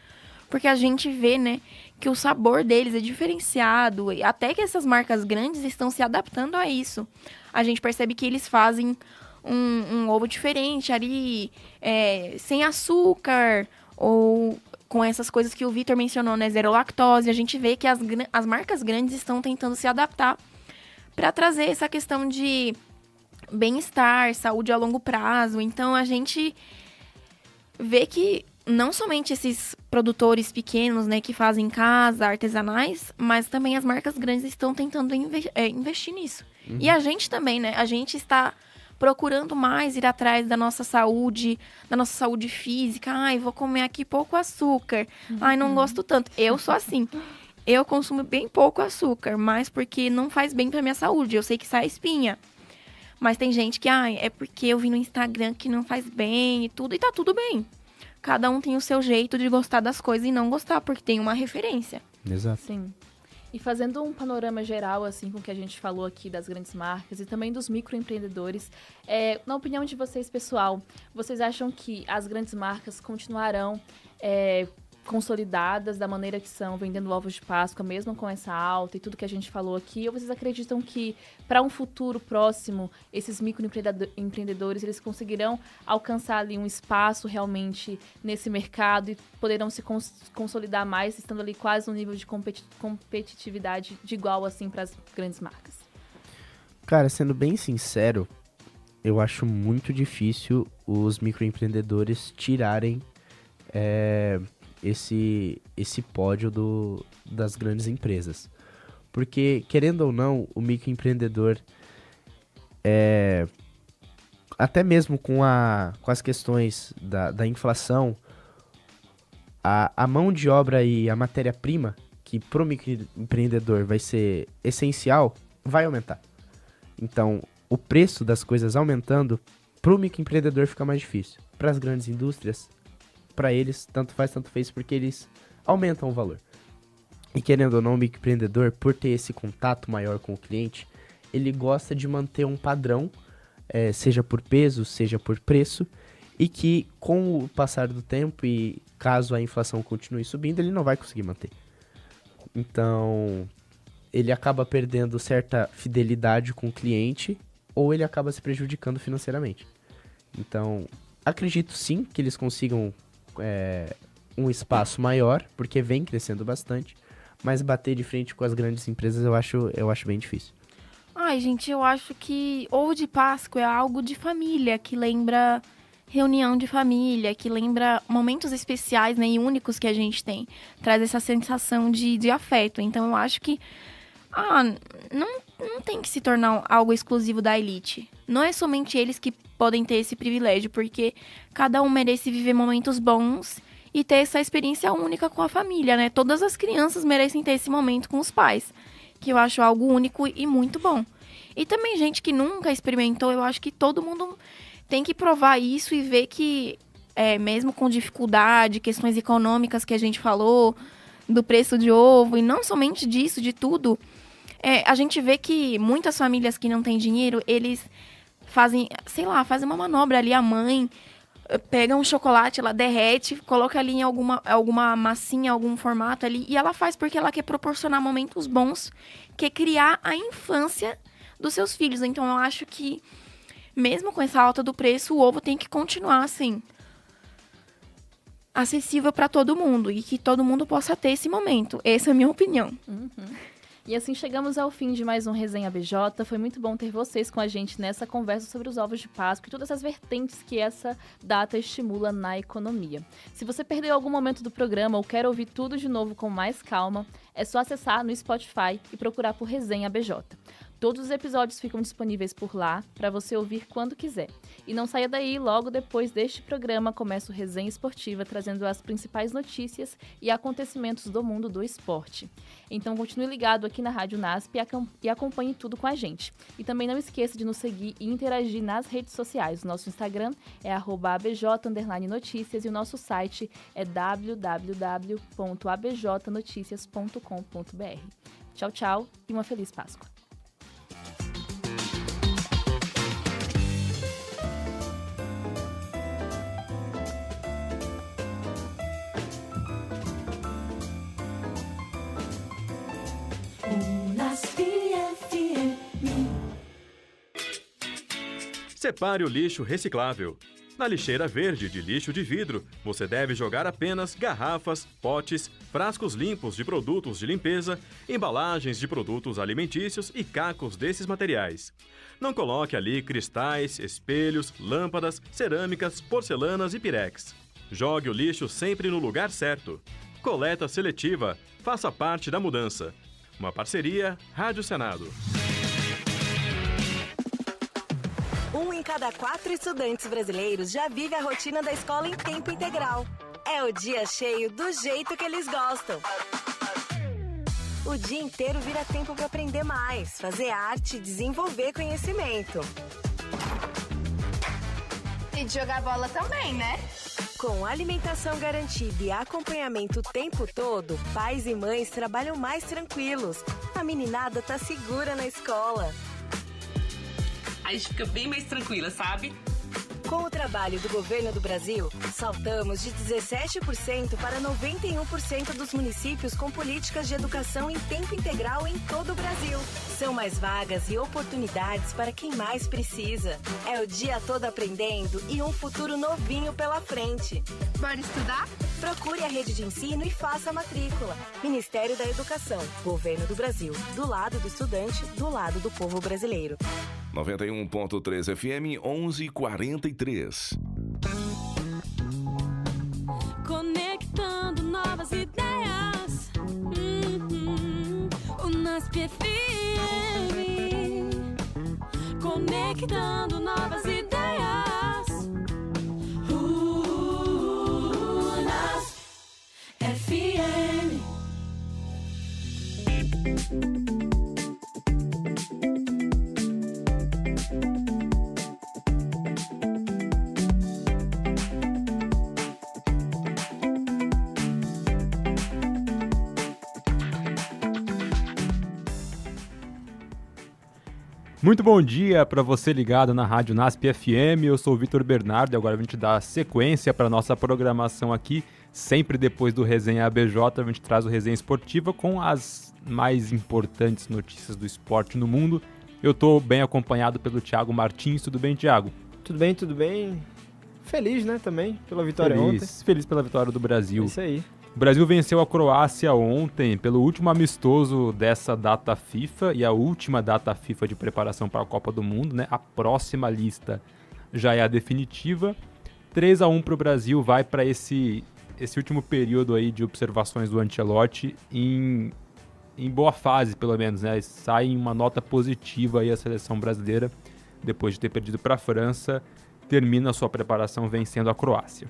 S8: Porque a gente vê, né, que o sabor deles é diferenciado, e até que essas marcas grandes estão se adaptando a isso. A gente percebe que eles fazem um ovo diferente ali, sem açúcar, ou com essas coisas que o Vitor mencionou, né? Zero lactose. A gente vê que as marcas grandes estão tentando se adaptar para trazer essa questão de bem-estar, saúde a longo prazo. Então, a gente vê que não somente esses produtores pequenos, né, que fazem em casa, artesanais, mas também as marcas grandes estão tentando investir nisso. Uhum. E a gente também, né? A gente está procurando mais ir atrás da nossa saúde física. Ai, vou comer aqui pouco açúcar. Ai, não gosto tanto. Eu sou assim. Eu consumo bem pouco açúcar, mas porque não faz bem pra minha saúde. Eu sei que sai espinha. Mas tem gente que, é porque eu vi no Instagram que não faz bem e tudo. E tá tudo bem. Cada um tem o seu jeito de gostar das coisas e não gostar, porque tem uma referência.
S9: Exato.
S7: Sim. E fazendo um panorama geral, assim, com o que a gente falou aqui das grandes marcas e também dos microempreendedores, na opinião de vocês, pessoal, vocês acham que as grandes marcas continuarão consolidadas da maneira que são, vendendo ovos de Páscoa, mesmo com essa alta e tudo que a gente falou aqui? Ou vocês acreditam que, para um futuro próximo, esses microempreendedores, eles conseguirão alcançar ali um espaço realmente nesse mercado e poderão se consolidar mais, estando ali quase no nível de competitividade de igual, assim, para as grandes marcas?
S9: Cara, sendo bem sincero, eu acho muito difícil os microempreendedores tirarem esse pódio das grandes empresas. Porque, querendo ou não, o microempreendedor, até mesmo com as questões da inflação, a mão de obra e a matéria-prima, que para o microempreendedor vai ser essencial, vai aumentar. Então, o preço das coisas aumentando, para o microempreendedor fica mais difícil. Para as grandes indústrias, para eles, tanto faz, tanto fez, porque eles aumentam o valor. E querendo ou não, o microempreendedor, por ter esse contato maior com o cliente, ele gosta de manter um padrão, seja por peso, seja por preço, e que com o passar do tempo e caso a inflação continue subindo, ele não vai conseguir manter. Então, ele acaba perdendo certa fidelidade com o cliente ou ele acaba se prejudicando financeiramente. Então, acredito sim que eles consigam um espaço maior, porque vem crescendo bastante, mas bater de frente com as grandes empresas eu acho bem difícil.
S8: Ai, gente, eu acho que ovo de Páscoa é algo de família, que lembra reunião de família, que lembra momentos especiais, né, e únicos que a gente tem. Traz essa sensação de afeto. Então, eu acho que não tem que se tornar algo exclusivo da elite. Não é somente eles que podem ter esse privilégio, porque cada um merece viver momentos bons e ter essa experiência única com a família, né? Todas as crianças merecem ter esse momento com os pais, que eu acho algo único e muito bom. E também gente que nunca experimentou, eu acho que todo mundo tem que provar isso e ver que, mesmo com dificuldade, questões econômicas que a gente falou, do preço de ovo, e não somente disso, de tudo, a gente vê que muitas famílias que não têm dinheiro, eles fazem uma manobra ali, a mãe pega um chocolate, ela derrete, coloca ali em alguma massinha, algum formato ali, e ela faz porque ela quer proporcionar momentos bons, quer criar a infância dos seus filhos. Então, eu acho que, mesmo com essa alta do preço, o ovo tem que continuar, assim, acessível para todo mundo e que todo mundo possa ter esse momento. Essa é a minha opinião.
S7: Uhum. E assim chegamos ao fim de mais um Resenha BJ. Foi muito bom ter vocês com a gente nessa conversa sobre os ovos de Páscoa e todas as vertentes que essa data estimula na economia. Se você perdeu algum momento do programa ou quer ouvir tudo de novo com mais calma, é só acessar no Spotify e procurar por Resenha BJ. Todos os episódios ficam disponíveis por lá para você ouvir quando quiser. E não saia daí, logo depois deste programa começa o Resenha Esportiva, trazendo as principais notícias e acontecimentos do mundo do esporte. Então continue ligado aqui na Rádio NASP e acompanhe tudo com a gente. E também não esqueça de nos seguir e interagir nas redes sociais. O nosso Instagram é @abj_noticias e o nosso site é www.abjnoticias.com.br. Tchau, tchau e uma feliz Páscoa.
S14: Separe o lixo reciclável. Na lixeira verde de lixo de vidro, você deve jogar apenas garrafas, potes, frascos limpos de produtos de limpeza, embalagens de produtos alimentícios e cacos desses materiais. Não coloque ali cristais, espelhos, lâmpadas, cerâmicas, porcelanas e pirex. Jogue o lixo sempre no lugar certo. Coleta seletiva. Faça parte da mudança. Uma parceria Rádio Senado.
S17: 1 em cada 4 estudantes brasileiros já vive a rotina da escola em tempo integral. É o dia cheio do jeito que eles gostam. O dia inteiro vira tempo para aprender mais, fazer arte e desenvolver conhecimento.
S18: E de jogar bola também, né?
S17: Com alimentação garantida e acompanhamento o tempo todo, pais e mães trabalham mais tranquilos. A meninada tá segura na escola.
S19: A gente fica bem mais tranquila, sabe?
S17: Com o trabalho do governo do Brasil, saltamos de 17% para 91% dos municípios com políticas de educação em tempo integral em todo o Brasil. São mais vagas e oportunidades para quem mais precisa. É o dia todo aprendendo e um futuro novinho pela frente.
S18: Bora estudar?
S17: Procure a rede de ensino e faça a matrícula. Ministério da Educação, Governo do Brasil. Do lado do estudante, do lado do povo brasileiro.
S5: 91.3 FM, 11:43.
S6: Conectando novas ideias. O NASP FM. Conectando novas ideias.
S20: Muito bom dia para você ligado na Rádio NASP FM, eu sou o Vitor Bernardo e agora a gente dá sequência para nossa programação aqui, sempre depois do Resenha ABJ, a gente traz o Resenha Esportiva com as mais importantes notícias do esporte no mundo. Eu estou bem acompanhado pelo Thiago Martins, tudo bem, Thiago?
S21: Tudo bem. Feliz, né, também, pela vitória ontem.
S20: Feliz pela vitória do Brasil.
S21: É isso aí.
S20: O Brasil venceu a Croácia ontem pelo último amistoso dessa data FIFA e a última data FIFA de preparação para a Copa do Mundo, né? A próxima lista já é a definitiva. 3-1 para o Brasil, vai para esse último período aí de observações do Ancelotti em boa fase, pelo menos, né? Sai em uma nota positiva aí a seleção brasileira, depois de ter perdido para a França, termina a sua preparação vencendo a Croácia.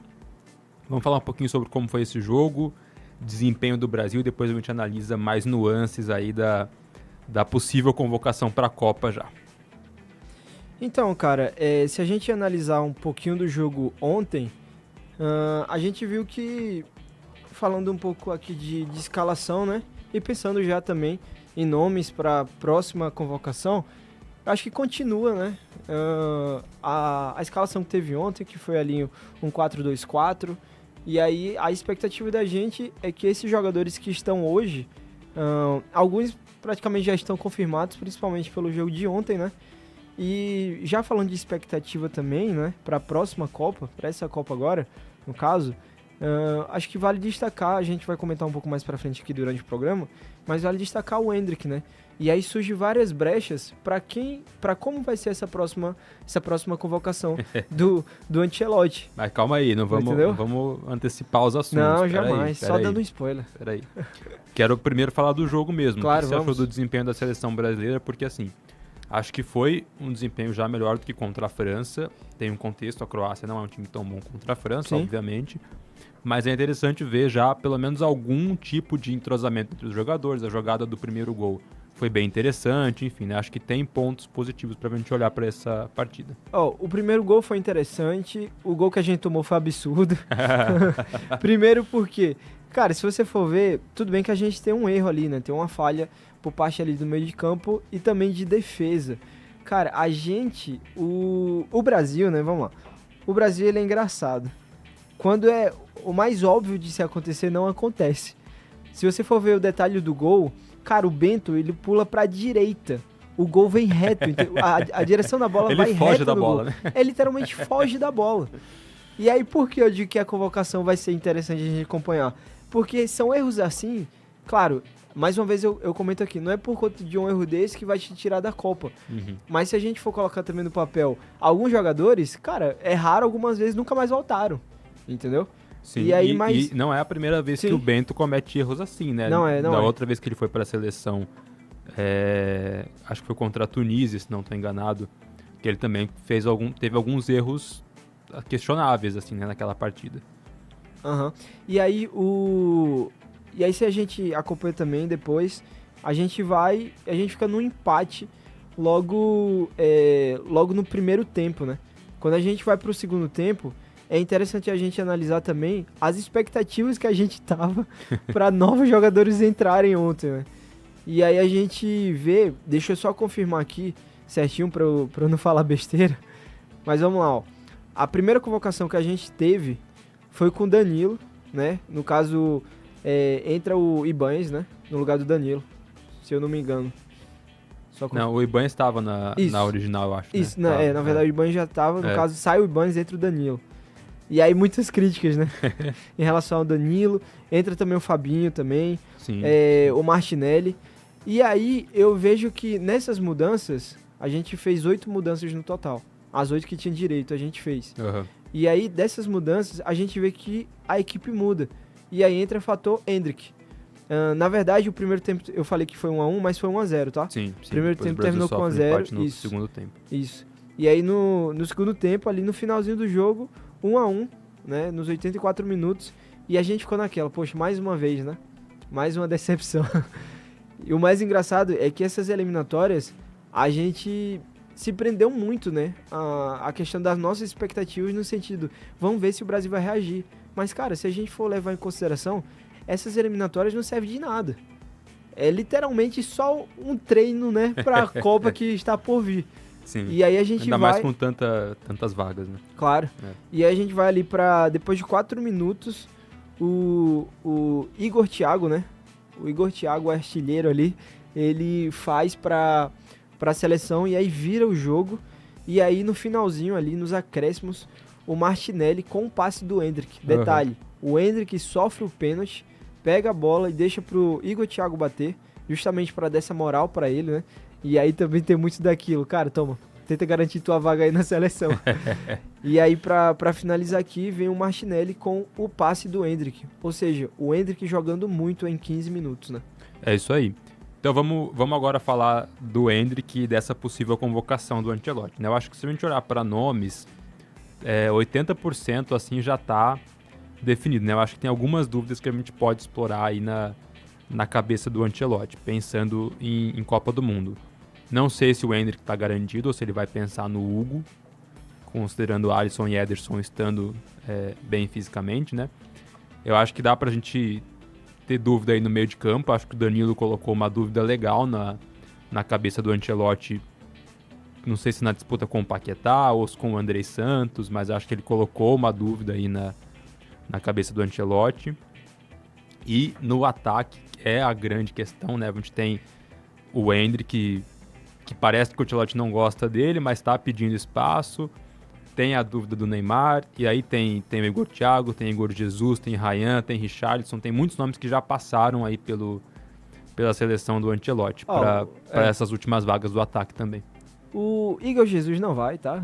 S20: Vamos falar um pouquinho sobre como foi esse jogo, desempenho do Brasil, e depois a gente analisa mais nuances aí da possível convocação para a Copa já.
S21: Então, cara, se a gente analisar um pouquinho do jogo ontem, a gente viu que, falando um pouco aqui de escalação, né, e pensando já também em nomes para a próxima convocação, acho que continua, né, a escalação que teve ontem, que foi ali um 4-2-4, e aí a expectativa da gente é que esses jogadores que estão hoje, alguns praticamente já estão confirmados, principalmente pelo jogo de ontem, né? E já falando de expectativa também, né, para a próxima Copa, para essa Copa agora, no caso, acho que vale destacar, a gente vai comentar um pouco mais para frente aqui durante o programa, mas vale destacar o Endrick, né? E aí surge várias brechas para como vai ser essa próxima convocação do Ancelotti.
S20: Mas calma aí, não vamos antecipar os assuntos.
S21: Não, jamais, só dando um spoiler.
S20: Peraí. Quero primeiro falar do jogo mesmo.
S21: Claro,
S20: o que você achou do desempenho da seleção brasileira? Porque assim, acho que foi um desempenho já melhor do que contra a França. Tem um contexto, a Croácia não é um time tão bom contra a França,
S21: Sim.
S20: obviamente. Mas é interessante ver já pelo menos algum tipo de entrosamento entre os jogadores. A jogada do primeiro gol foi bem interessante, enfim, né? Acho que tem pontos positivos pra gente olhar pra essa partida.
S21: O primeiro gol foi interessante, o gol que a gente tomou foi absurdo. Primeiro porque, cara, se você for ver, tudo bem que a gente tem um erro ali, né? Tem uma falha por parte ali do meio de campo e também de defesa. Cara, o Brasil, né? Vamos lá. O Brasil, ele é engraçado. Quando é o mais óbvio de se acontecer, não acontece. Se você for ver o detalhe do gol, cara, o Bento, ele pula pra direita. O gol vem reto. A direção da bola vai reto. Ele foge da bola, né? Ele literalmente foge da bola. E aí, por que eu digo que a convocação vai ser interessante a gente acompanhar? Porque são erros assim, claro, mais uma vez eu comento aqui, não é por conta de um erro desse que vai te tirar da Copa. Uhum. Mas se a gente for colocar também no papel alguns jogadores, cara, erraram algumas vezes, nunca mais voltaram. Entendeu?
S20: Sim, e não é a primeira vez que o Bento comete erros assim, né?
S21: Não é.
S20: Outra vez que ele foi para a seleção, acho que foi contra a Tunísia, se não estou enganado, que ele também teve alguns erros questionáveis, assim, né, naquela partida.
S21: Uhum. E aí se a gente acompanha também depois, a gente fica num empate logo no primeiro tempo, né? Quando a gente vai pro segundo tempo, é interessante a gente analisar também as expectativas que a gente tava para novos jogadores entrarem ontem, né? E aí a gente vê, deixa eu só confirmar aqui certinho para eu não falar besteira, mas vamos lá, ó. A primeira convocação que a gente teve foi com o Danilo, né? No caso, entra o Ibanez, né? No lugar do Danilo, se eu não me engano.
S20: Não, o Ibanez estava na original, eu acho.
S21: Isso,
S20: né?
S21: Na verdade o Ibanez já estava, no caso sai o Ibanez, entra o Danilo. E aí muitas críticas, né? Em relação ao Danilo. Entra também o Fabinho também.
S20: Sim.
S21: O Martinelli. E aí eu vejo que nessas mudanças, a gente fez 8 mudanças no total. As 8 que tinha direito, a gente fez.
S20: Uhum.
S21: E aí dessas mudanças, a gente vê que a equipe muda. E aí entra o fator Endrick. Na verdade, o primeiro tempo eu falei que foi 1-1, mas foi 1-0, tá?
S20: Sim.
S21: O primeiro tempo terminou com 1-0.
S20: No segundo tempo.
S21: Isso. E aí no segundo tempo, ali no finalzinho do jogo, 1-1, né, nos 84 minutos, e a gente ficou naquela, poxa, mais uma vez, né, mais uma decepção. E o mais engraçado é que essas eliminatórias, a gente se prendeu muito, né, a questão das nossas expectativas no sentido, vamos ver se o Brasil vai reagir. Mas, cara, se a gente for levar em consideração, essas eliminatórias não servem de nada. é literalmente só um treino, né, pra Copa que está por vir.
S20: Sim.
S21: E aí a gente
S20: Ainda
S21: vai...
S20: mais com tantas vagas, né?
S21: Claro. E aí a gente vai ali pra, depois de 4 minutos, o Igor Thiago, né? O Igor Thiago, artilheiro ali, ele faz pra seleção e aí vira o jogo. E aí no finalzinho ali, nos acréscimos, o Martinelli com o passe do Endrick. Detalhe, o Endrick sofre o pênalti, pega a bola e deixa pro Igor Thiago bater, justamente pra dar essa moral pra ele, né? E aí também tem muito daquilo, cara, toma, tenta garantir tua vaga aí na seleção. E aí pra finalizar aqui, vem o Martinelli com o passe do Endrick. Ou seja, o Endrick jogando muito em 15 minutos, né?
S20: É isso aí. Então vamos agora falar do Endrick e dessa possível convocação do Ancelotti, né? Eu acho que se a gente olhar para nomes, 80% assim já tá definido, né? Eu acho que tem algumas dúvidas que a gente pode explorar aí na cabeça do Ancelotti, pensando em Copa do Mundo. Não sei se o Endrick tá garantido ou se ele vai pensar no Hugo, considerando Alisson e Ederson estando bem fisicamente, né? Eu acho que dá pra gente ter dúvida aí no meio de campo. Acho que o Danilo colocou uma dúvida legal na cabeça do Ancelotti. Não sei se na disputa com o Paquetá ou com o Andrei Santos, mas acho que ele colocou uma dúvida aí na cabeça do Ancelotti. E no ataque é a grande questão, né? A gente tem o Endrick, que parece que o Ancelotti não gosta dele, mas está pedindo espaço. Tem a dúvida do Neymar, e aí tem o Igor Thiago, tem Igor Jesus, tem Ryan, tem Richarlison, tem muitos nomes que já passaram aí pela seleção do Ancelotti, para essas últimas vagas do ataque também.
S21: O Igor Jesus não vai, tá?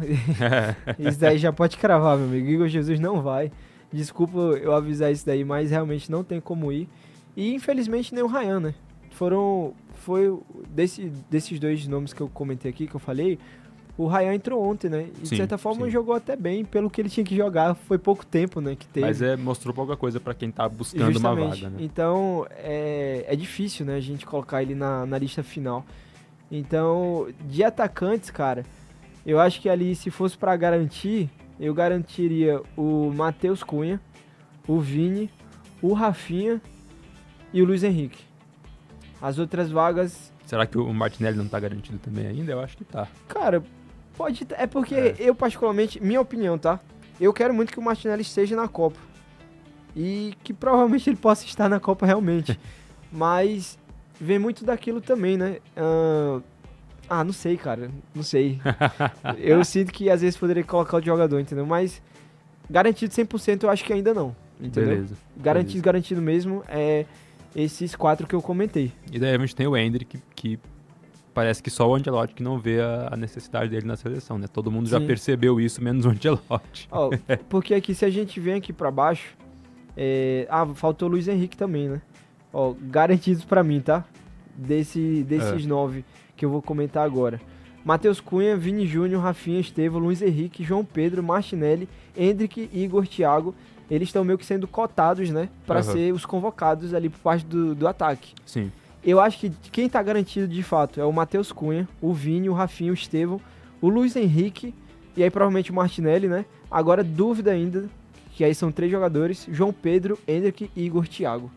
S21: Isso daí já pode cravar, meu amigo. Igor Jesus não vai. Desculpa eu avisar isso daí, mas realmente não tem como ir. E infelizmente nem o Ryan, né? Foi desses dois nomes que eu comentei aqui, que eu falei, o Ryan entrou ontem, né? E de certa forma jogou até bem, pelo que ele tinha que jogar. Foi pouco tempo, né, que teve.
S20: Mas mostrou pouca coisa pra quem tá buscando justamente uma vaga, né?
S21: Então, é difícil, né, a gente colocar ele na lista final. Então, de atacantes, cara, eu acho que ali, se fosse pra garantir, eu garantiria o Matheus Cunha, o Vini, o Rafinha e o Luiz Henrique. As outras vagas...
S20: Será que o Martinelli não tá garantido também ainda? Eu acho que tá.
S21: Cara, pode... É porque eu, particularmente, minha opinião, tá? Eu quero muito que o Martinelli esteja na Copa. E que provavelmente ele possa estar na Copa realmente. Mas vem muito daquilo também, né? Não sei, cara. Não sei. Eu sinto que às vezes poderia colocar o jogador, entendeu? Mas garantido 100% eu acho que ainda não. Entendeu?
S20: Beleza.
S21: Garantido mesmo é esses 4 que eu comentei.
S20: E daí a gente tem o Endrick, que parece que só o Ancelotti que não vê a necessidade dele na seleção, né? Todo mundo já percebeu isso, menos o Ancelotti.
S21: Porque aqui, se a gente vem aqui pra baixo... faltou o Luiz Henrique também, né? Garantidos pra mim, tá? Desses 9 que eu vou comentar agora. Matheus Cunha, Vini Júnior, Rafinha, Estevão, Luiz Henrique, João Pedro, Martinelli, Endrick e Igor Thiago. Eles estão meio que sendo cotados, né? Pra ser os convocados ali por parte do ataque.
S20: Sim.
S21: Eu acho que quem tá garantido de fato é o Matheus Cunha, o Vini, o Rafinha, o Estevão, o Luiz Henrique e aí provavelmente o Martinelli, né? Agora, dúvida ainda, que aí são 3 jogadores, João Pedro, Endrick e Igor Thiago.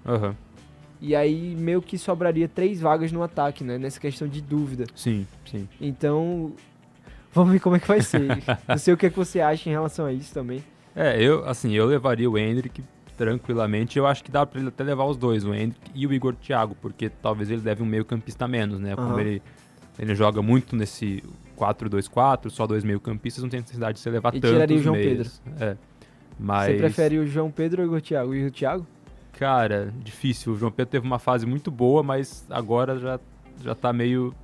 S21: E aí meio que sobraria 3 vagas no ataque, né? Nessa questão de dúvida.
S20: Sim.
S21: Então, vamos ver como é que vai ser. Não sei o que você acha em relação a isso também.
S20: Eu levaria o Endrick tranquilamente. Eu acho que dá pra ele até levar os dois, o Endrick e o Igor Thiago, porque talvez ele leve um meio campista a menos, né? Como ele joga muito nesse 4-2-4, só 2 meio campistas, não tem necessidade de você levar tantos
S21: tiraria o João
S20: meios.
S21: Pedro.
S20: Mas...
S21: Você prefere o João Pedro ou o Igor Thiago? E o Thiago?
S20: Cara, difícil. O João Pedro teve uma fase muito boa, mas agora já tá meio...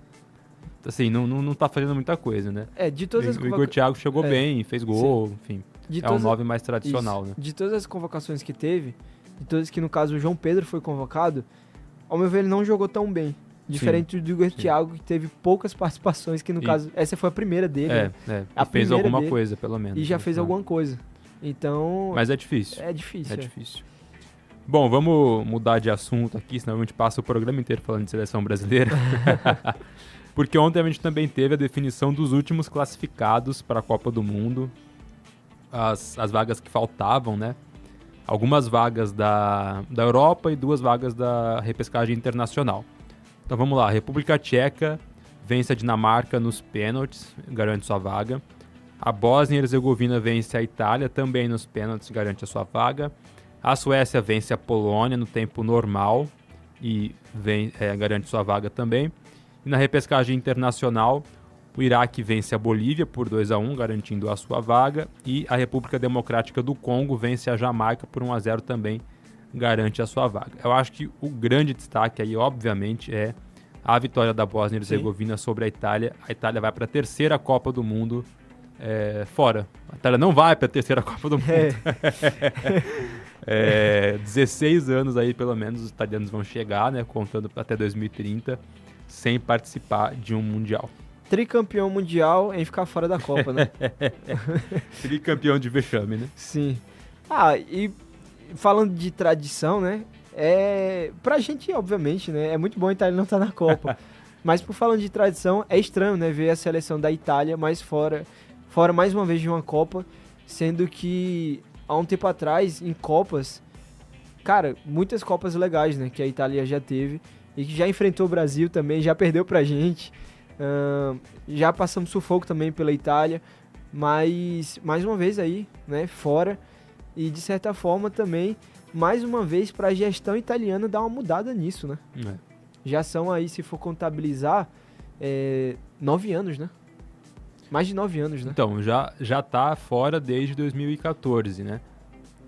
S20: Assim, não tá fazendo muita coisa, né?
S21: De todas as
S20: O Igor Thiago chegou bem, fez gol, enfim. Um 9 mais tradicional, né?
S21: De todas as convocações que teve, de todas que no caso o João Pedro foi convocado, ao meu ver ele não jogou tão bem. Diferente do Igor Thiago, que teve poucas participações, que no caso, essa foi a primeira dele.
S20: Fez alguma coisa, pelo menos.
S21: E já fez alguma coisa. Então...
S20: Mas é difícil.
S21: É difícil.
S20: Bom, vamos mudar de assunto aqui, senão a gente passa o programa inteiro falando de seleção brasileira. Porque ontem a gente também teve a definição dos últimos classificados para a Copa do Mundo. As vagas que faltavam, né? Algumas vagas da Europa e 2 vagas da repescagem internacional. Então vamos lá, República Tcheca vence a Dinamarca nos pênaltis, garante sua vaga. A Bósnia e Herzegovina vence a Itália, também nos pênaltis, garante a sua vaga. A Suécia vence a Polônia no tempo normal e garante sua vaga também. E na repescagem internacional, o Iraque vence a Bolívia por 2-1, garantindo a sua vaga. E a República Democrática do Congo vence a Jamaica por 1-0 também, garante a sua vaga. Eu acho que o grande destaque aí, obviamente, é a vitória da Bósnia e Herzegovina sobre a Itália. A Itália vai para a terceira Copa do Mundo fora. A Itália não vai para a terceira Copa do Mundo. 16 anos aí, pelo menos, os italianos vão chegar, né, contando até 2030, sem participar de um Mundial.
S21: Tricampeão mundial em ficar fora da Copa, né?
S20: Tricampeão de vexame, né?
S21: Sim. E falando de tradição, né? Pra gente, obviamente, né? É muito bom a Itália não estar na Copa. Mas por falando de tradição, é estranho, né? Ver a seleção da Itália mais fora mais uma vez de uma Copa, sendo que há um tempo atrás, em Copas, cara, muitas Copas legais, né? Que a Itália já teve e que já enfrentou o Brasil também, já perdeu pra gente. Já passamos sufoco também pela Itália, mas mais uma vez aí, né? Fora. E de certa forma também, mais uma vez, para a gestão italiana dar uma mudada nisso, né? Já são aí, se for contabilizar, 9 anos, né? Mais de 9 anos, né?
S20: Então, já tá fora desde 2014, né?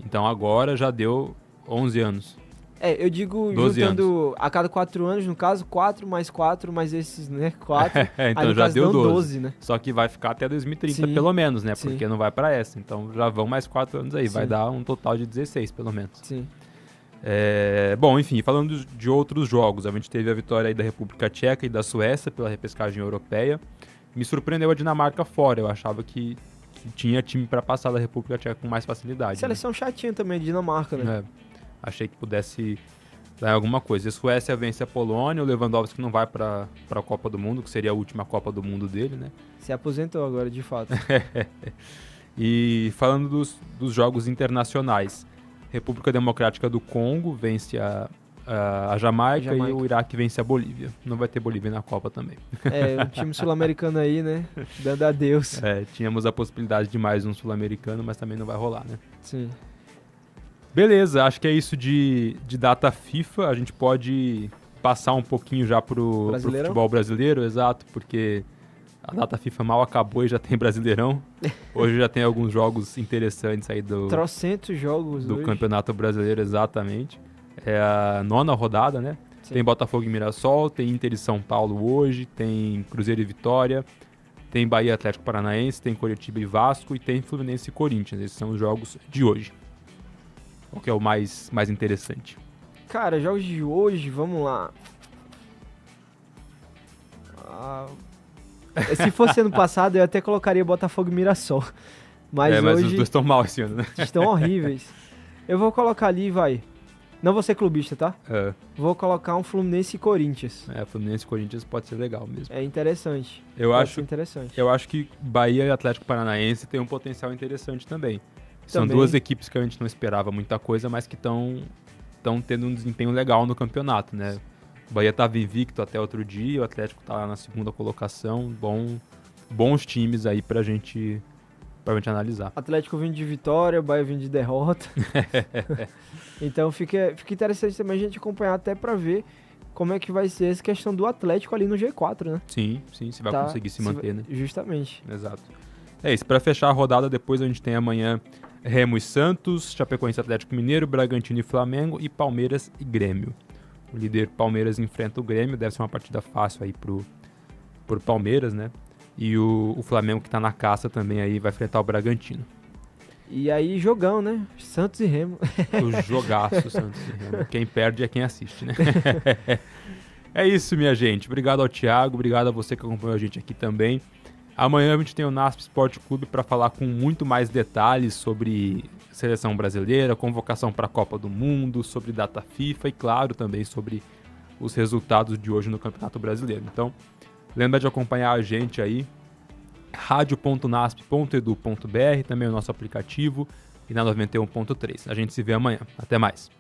S20: Então agora já deu 11 anos.
S21: Eu digo juntando a cada 4 anos, no caso, 4 mais 4, mais esses, né? 4.
S20: Então já deu 12,
S21: né?
S20: Só que vai ficar até 2030,
S21: Sim.
S20: pelo menos, né?
S21: Sim.
S20: Porque não vai para essa. Então já vão mais 4 anos aí.
S21: Sim.
S20: Vai dar um total de 16, pelo menos.
S21: Sim.
S20: Bom, enfim, falando de outros jogos, a gente teve a vitória aí da República Tcheca e da Suécia pela repescagem europeia. Me surpreendeu a Dinamarca fora. Eu achava que tinha time para passar da República Tcheca com mais facilidade.
S21: Seleção chatinha também, Dinamarca, né?
S20: Achei que pudesse dar alguma coisa. A Suécia vence a Polônia, o Lewandowski não vai para a Copa do Mundo, que seria a última Copa do Mundo dele, né?
S21: Se aposentou agora, de fato.
S20: E falando dos jogos internacionais, República Democrática do Congo vence a Jamaica e o Iraque vence a Bolívia. Não vai ter Bolívia na Copa também.
S21: O time sul-americano aí, né? Dando adeus.
S20: Tínhamos a possibilidade de mais um sul-americano, mas também não vai rolar, né?
S21: Sim.
S20: Beleza, acho que é isso de data FIFA. A gente pode passar um pouquinho já pro futebol brasileiro, exato, porque a data FIFA mal acabou e já tem Brasileirão. Hoje já tem alguns jogos interessantes aí
S21: trocentos jogos
S20: do
S21: hoje.
S20: Campeonato Brasileiro, exatamente. É a 9ª rodada, né? Sim. Tem Botafogo e Mirassol, tem Inter e São Paulo hoje, tem Cruzeiro e Vitória, tem Bahia e Atlético Paranaense, tem Coritiba e Vasco e tem Fluminense e Corinthians. Esses são os jogos de hoje. Qual que é o mais interessante?
S21: Cara, jogos de hoje, vamos lá. Se fosse ano passado, eu até colocaria Botafogo e Mirassol. Mas
S20: mas
S21: hoje
S20: os dois estão mal esse ano, né?
S21: Estão horríveis. Eu vou colocar ali, não vou ser clubista, tá? Vou colocar um Fluminense e Corinthians.
S20: Fluminense e Corinthians pode ser legal mesmo.
S21: É interessante.
S20: Eu acho que Bahia e Atlético Paranaense tem um potencial interessante também. São duas equipes que a gente não esperava muita coisa, mas que estão tendo um desempenho legal no campeonato, né? O Bahia estava invicto até outro dia, o Atlético está lá na 2ª colocação. Bons times aí pra gente analisar.
S21: Atlético vindo de vitória, o Bahia vindo de derrota. Então fica interessante também a gente acompanhar até pra ver como é que vai ser essa questão do Atlético ali no G4, né?
S20: Sim, se vai conseguir se manter, né?
S21: Justamente.
S20: Exato. É isso, pra fechar a rodada, depois a gente tem amanhã Remo e Santos, Chapecoense, Atlético Mineiro, Bragantino e Flamengo e Palmeiras e Grêmio. O líder Palmeiras enfrenta o Grêmio, deve ser uma partida fácil aí pro Palmeiras, né? E o Flamengo, que tá na caça também aí, vai enfrentar o Bragantino.
S21: E aí, jogão, né? Santos e Remo.
S20: O jogaço, Santos e Remo. Quem perde é quem assiste, né? É isso, minha gente. Obrigado ao Thiago, obrigado a você que acompanhou a gente aqui também. Amanhã a gente tem o NASP Esporte Clube para falar com muito mais detalhes sobre seleção brasileira, convocação para a Copa do Mundo, sobre data FIFA e, claro, também sobre os resultados de hoje no Campeonato Brasileiro. Então, lembra de acompanhar a gente aí, radio.nasp.edu.br, também o nosso aplicativo, e na 91.3. A gente se vê amanhã. Até mais.